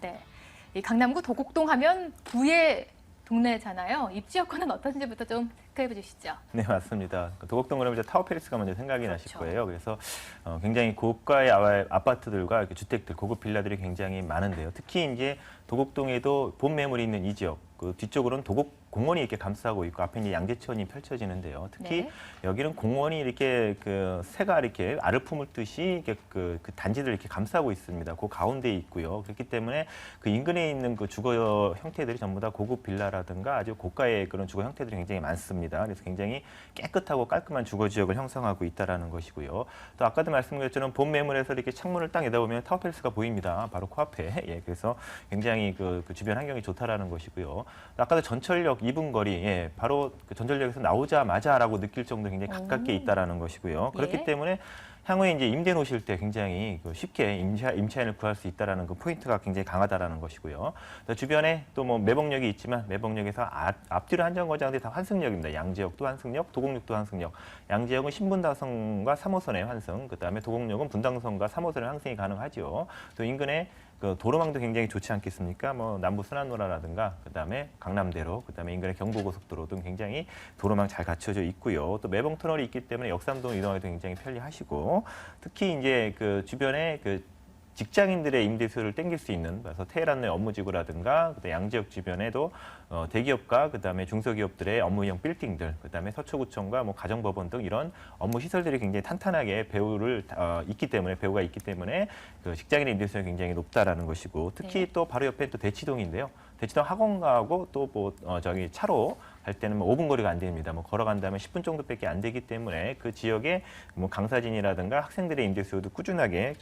네, 이 강남구 도곡동 하면 부의 동네잖아요. 입지 여건은 어떤지부터 좀 체크해 주시죠. 네, 맞습니다. 도곡동 그러면 이제 타워 패리스가 먼저 생각이 나실 그렇죠. 거예요. 그래서 굉장히 고가의 아파트들과 이렇게 주택들, 고급 빌라들이 굉장히 많은데요. 특히 이제 도곡동에도 본 매물이 있는 이 지역, 그 뒤쪽으로는 도곡 공원이 이렇게 감싸고 있고 앞에 이제 양재천이 펼쳐지는데요. 특히 네. 여기는 공원이 이렇게 그 새가 이렇게 알을 품을듯이 이렇게 그 단지를 이렇게 감싸고 있습니다. 그 가운데에 있고요. 그렇기 때문에 그 인근에 있는 그 주거 형태들이 전부 다 고급 빌라라든가 아주 고가의 그런 주거 형태들이 굉장히 많습니다. 그래서 굉장히 깨끗하고 깔끔한 주거 지역을 형성하고 있다라는 것이고요. 또 아까도 말씀드렸처럼 본 매물에서 이렇게 창문을 딱 내다보면 타워팰리스가 보입니다. 바로 코앞에. 예, 그래서 굉장히 그 주변 환경이 좋다라는 것이고요. 아까도 전철역 2분 거리, 바로 그 전철역에서 나오자마자라고 느낄 정도로 굉장히 가깝게 있다라는 것이고요. 그렇기 예. 때문에 향후에 이제 임대 놓으실 때 굉장히 쉽게 임차인을 구할 수 있다라는 그 포인트가 굉장히 강하다라는 것이고요. 또 주변에 또 뭐 매복역이 있지만 매복역에서 앞뒤로 한 정거장들이 다 환승역입니다. 양재역도 환승역, 도곡역도 환승역. 양재역은 신분당선과 3호선의 환승, 그다음에 도곡역은 분당선과 3호선의 환승이 가능하죠. 또 인근에 그 도로망도 굉장히 좋지 않겠습니까? 뭐 남부 순환로라든가 그다음에 강남대로, 그다음에 인근의 경부고속도로 등 굉장히 도로망 잘 갖춰져 있고요. 또 매봉 터널이 있기 때문에 역삼동 이동하기도 굉장히 편리하시고, 특히 이제 그 주변에 그 직장인들의 임대 수요를 땡길 수 있는, 그래서 테헤란 내 업무지구라든가 그다음에 양지역 주변에도 대기업과 그다음에 중소기업들의 업무용 빌딩들, 그다음에 서초구청과 뭐 가정법원 등 이런 업무 시설들이 굉장히 탄탄하게 배후가 있기 때문에 그 직장인의 임대 수요가 굉장히 높다라는 것이고, 특히 네. 또 바로 옆에 또 대치동인데요. 대치동 학원가하고 또 저기 차로 갈 때는 뭐 5분 거리가 안 됩니다. 뭐 걸어간다면 10분 정도밖에 안 되기 때문에 그 지역에 뭐 강사진이라든가 학생들의 임대 수요도 꾸준하게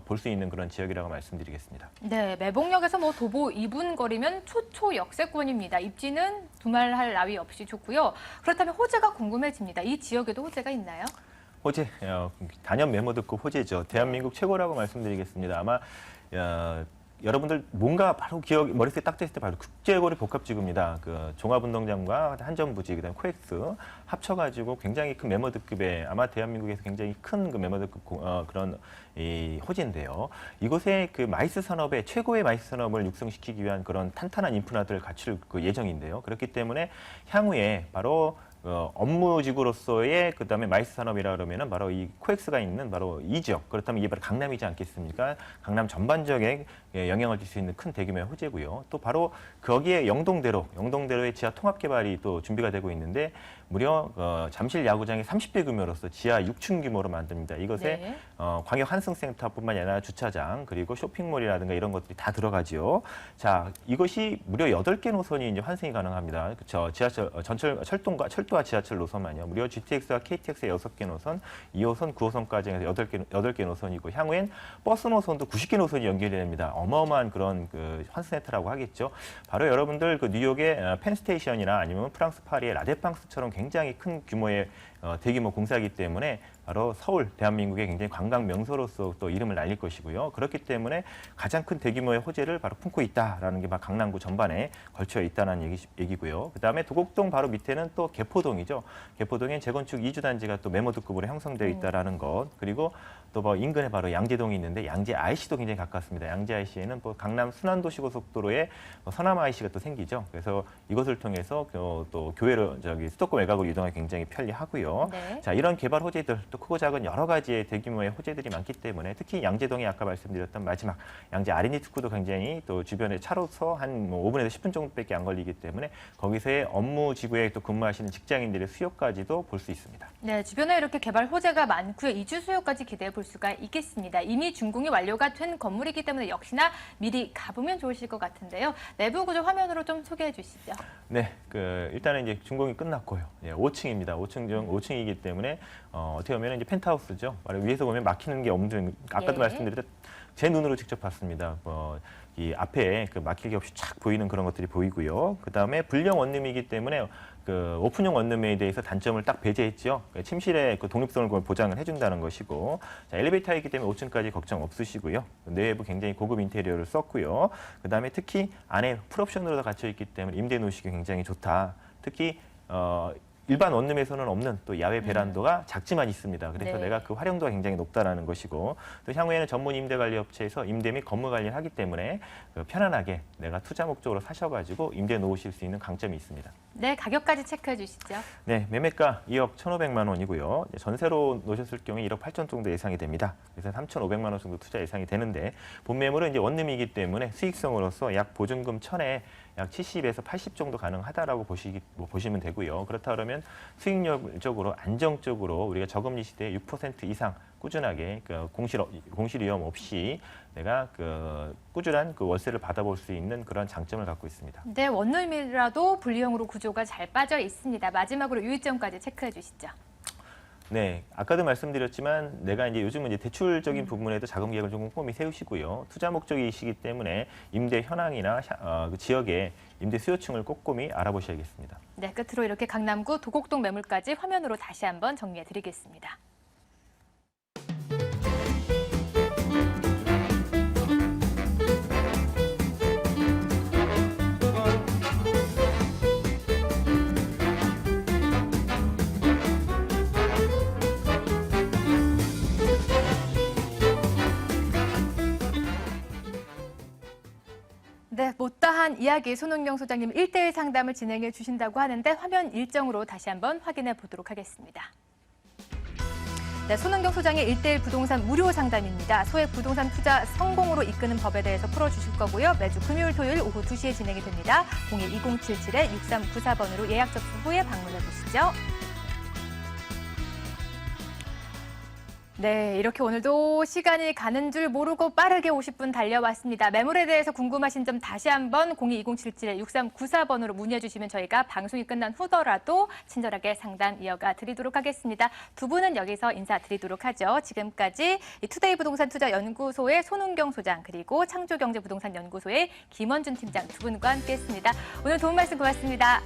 볼 수 있는 그런 지역이라고 말씀드리겠습니다. 네, 매봉역에서 뭐 도보 2분 거리면 초초 역세권입니다. 입지는 두말할 나위 없이 좋고요. 그렇다면 호재가 궁금해집니다. 이 지역에도 호재가 있나요? 호재, 단연 메모드급 호재죠. 대한민국 최고라고 말씀드리겠습니다. 아마 여러분들 뭔가 바로 머릿속에 딱 됐을 때 바로 국제거리 복합지구입니다. 그 종합운동장과 한전부지, 그다음에 코엑스 합쳐가지고 굉장히 큰 메모드급의, 아마 대한민국에서 굉장히 큰 그 메모드급 그런 이 호재인데요. 이곳에 그 마이스 산업의 최고의 마이스 산업을 육성시키기 위한 그런 탄탄한 인프라들을 갖출 그 예정인데요. 그렇기 때문에 향후에 바로 업무지구로서의 그다음에 마이스 산업이라 그러면은 바로 이 코엑스가 있는 바로 이 지역, 그렇다면 이게 바로 강남이지 않겠습니까? 강남 전반적에 영향을 줄 수 있는 큰 대규모의 호재고요. 또 바로 거기에 영동대로의 지하 통합 개발이 또 준비가 되고 있는데 무려 잠실 야구장이 30배 규모로서 지하 6층 규모로 만듭니다. 이것에 네. 광역 환승센터뿐만 아니라 주차장 그리고 쇼핑몰이라든가 이런 것들이 다 들어가지요. 자, 이것이 무려 8개 노선이 이제 환승이 가능합니다. 그렇죠. 지하철 철도와 지하철 노선만요. 무려 GTX와 KTX의 6개 노선, 2호선, 9호선까지 해서 8개 노선이고, 향후엔 버스 노선도 90개 노선이 연결이 됩니다. 어마어마한 그런 그 환승센터라고 하겠죠. 바로 여러분들 그 뉴욕의 펜스테이션이나 아니면 프랑스 파리의 라데팡스처럼 굉장히 큰 규모의 대규모 공사이기 때문에 바로 서울, 대한민국의 굉장히 관광 명소로서 또 이름을 날릴 것이고요. 그렇기 때문에 가장 큰 대규모의 호재를 바로 품고 있다라는 게 강남구 전반에 걸쳐 있다는 얘기고요. 그다음에 도곡동 바로 밑에는 또 개포동이죠. 개포동엔 재건축 2주 단지가 또 메모드급으로 형성되어 있다라는 것, 그리고 또 뭐 인근에 바로 양재동이 있는데 양재 IC도 굉장히 가깝습니다. 양재 IC에는 뭐 강남 순환도시고속도로에 서남 IC가 또 생기죠. 그래서 이것을 통해서 또 교외로 수도권 외곽으로 이동하기 굉장히 편리하고요. 네. 자, 이런 개발 호재들, 또 크고 작은 여러 가지의 대규모의 호재들이 많기 때문에 특히 양재동이 아까 말씀드렸던 마지막 양재 R&D 특구도 굉장히 또 주변에 차로서 한 5분에서 10분 정도밖에 안 걸리기 때문에 거기서의 업무 지구에 또 근무하시는 직장인들의 수요까지도 볼 수 있습니다. 네, 주변에 이렇게 개발 호재가 많고요. 이주 수요까지 기대해 볼 수가 있겠습니다. 이미 준공이 완료가 된 건물이기 때문에 역시나 미리 가보면 좋으실 것 같은데요. 내부 구조 화면으로 좀 소개해 주시죠. 네, 일단은 이제 준공이 끝났고요. 5층입니다. 5층이기 때문에 어떻게 보면 이제 펜트하우스죠. 위에서 보면 막히는 게 없는, 아까도 예. 말씀드렸듯 제 눈으로 직접 봤습니다. 이 앞에 그 막힐 게 없이 쫙 보이는 그런 것들이 보이고요. 그 다음에 불량 원룸이기 때문에 그 오픈형 원룸에 대해서 단점을 딱 배제했죠. 침실의 그 독립성을 보장을 해준다는 것이고, 자, 엘리베이터이기 때문에 5층까지 걱정 없으시고요. 내부 굉장히 고급 인테리어를 썼고요. 그 다음에 특히 안에 풀옵션으로 다 갇혀 있기 때문에 임대 놓으시기 굉장히 좋다. 특히 일반 원룸에서는 없는 또 야외 베란다가 작지만 있습니다. 그래서 네. 내가 그 활용도가 굉장히 높다라는 것이고, 또 향후에는 전문 임대관리업체에서 임대 및 건물 관리를 하기 때문에 편안하게 내가 투자 목적으로 사셔가지고 임대 놓으실 수 있는 강점이 있습니다. 네, 가격까지 체크해 주시죠. 네, 매매가 2억 1,500만 원이고요. 전세로 놓으셨을 경우에 1억 8천 정도 예상이 됩니다. 그래서 3,500만 원 정도 투자 예상이 되는데, 본매물은 이제 원룸이기 때문에 수익성으로서 약 보증금 1,000에 약 70에서 80 정도 가능하다라고 보시면 되고요. 그렇다 그러면 수익률적으로 안정적으로 우리가 저금리 시대에 6% 이상 꾸준하게 공실 위험 없이 내가 꾸준한 월세를 받아볼 수 있는 그런 장점을 갖고 있습니다. 네, 원룸이라도 분리형으로 구조가 잘 빠져 있습니다. 마지막으로 유의점까지 체크해 주시죠. 네, 아까도 말씀드렸지만 내가 이제 요즘은 이제 대출적인 부분에도 자금 계획을 좀 꼼꼼히 세우시고요. 투자 목적이시기 때문에 임대 현황이나 그 지역의 임대 수요층을 꼼꼼히 알아보셔야겠습니다. 네, 끝으로 이렇게 강남구 도곡동 매물까지 화면으로 다시 한번 정리해 드리겠습니다. 네, 못다한 이야기 손흥명 소장님 1대1 상담을 진행해 주신다고 하는데 화면 일정으로 다시 한번 확인해 보도록 하겠습니다. 네, 손은경 소장의 1:1 부동산 무료 상담입니다. 소액 부동산 투자 성공으로 이끄는 법에 대해서 풀어주실 거고요. 매주 금요일, 토요일 오후 2시에 진행이 됩니다. 02-2077-6394번으로 예약 접수 후에 방문해 보시죠. 네, 이렇게 오늘도 시간이 가는 줄 모르고 빠르게 50분 달려왔습니다. 매물에 대해서 궁금하신 점 다시 한번 02-2077-6394번으로 문의해 주시면 저희가 방송이 끝난 후더라도 친절하게 상담 이어가 드리도록 하겠습니다. 두 분은 여기서 인사드리도록 하죠. 지금까지 투데이 부동산 투자 연구소의 손은경 소장 그리고 창조경제부동산 연구소의 김원준 팀장 두 분과 함께했습니다. 오늘 도움 말씀 고맙습니다.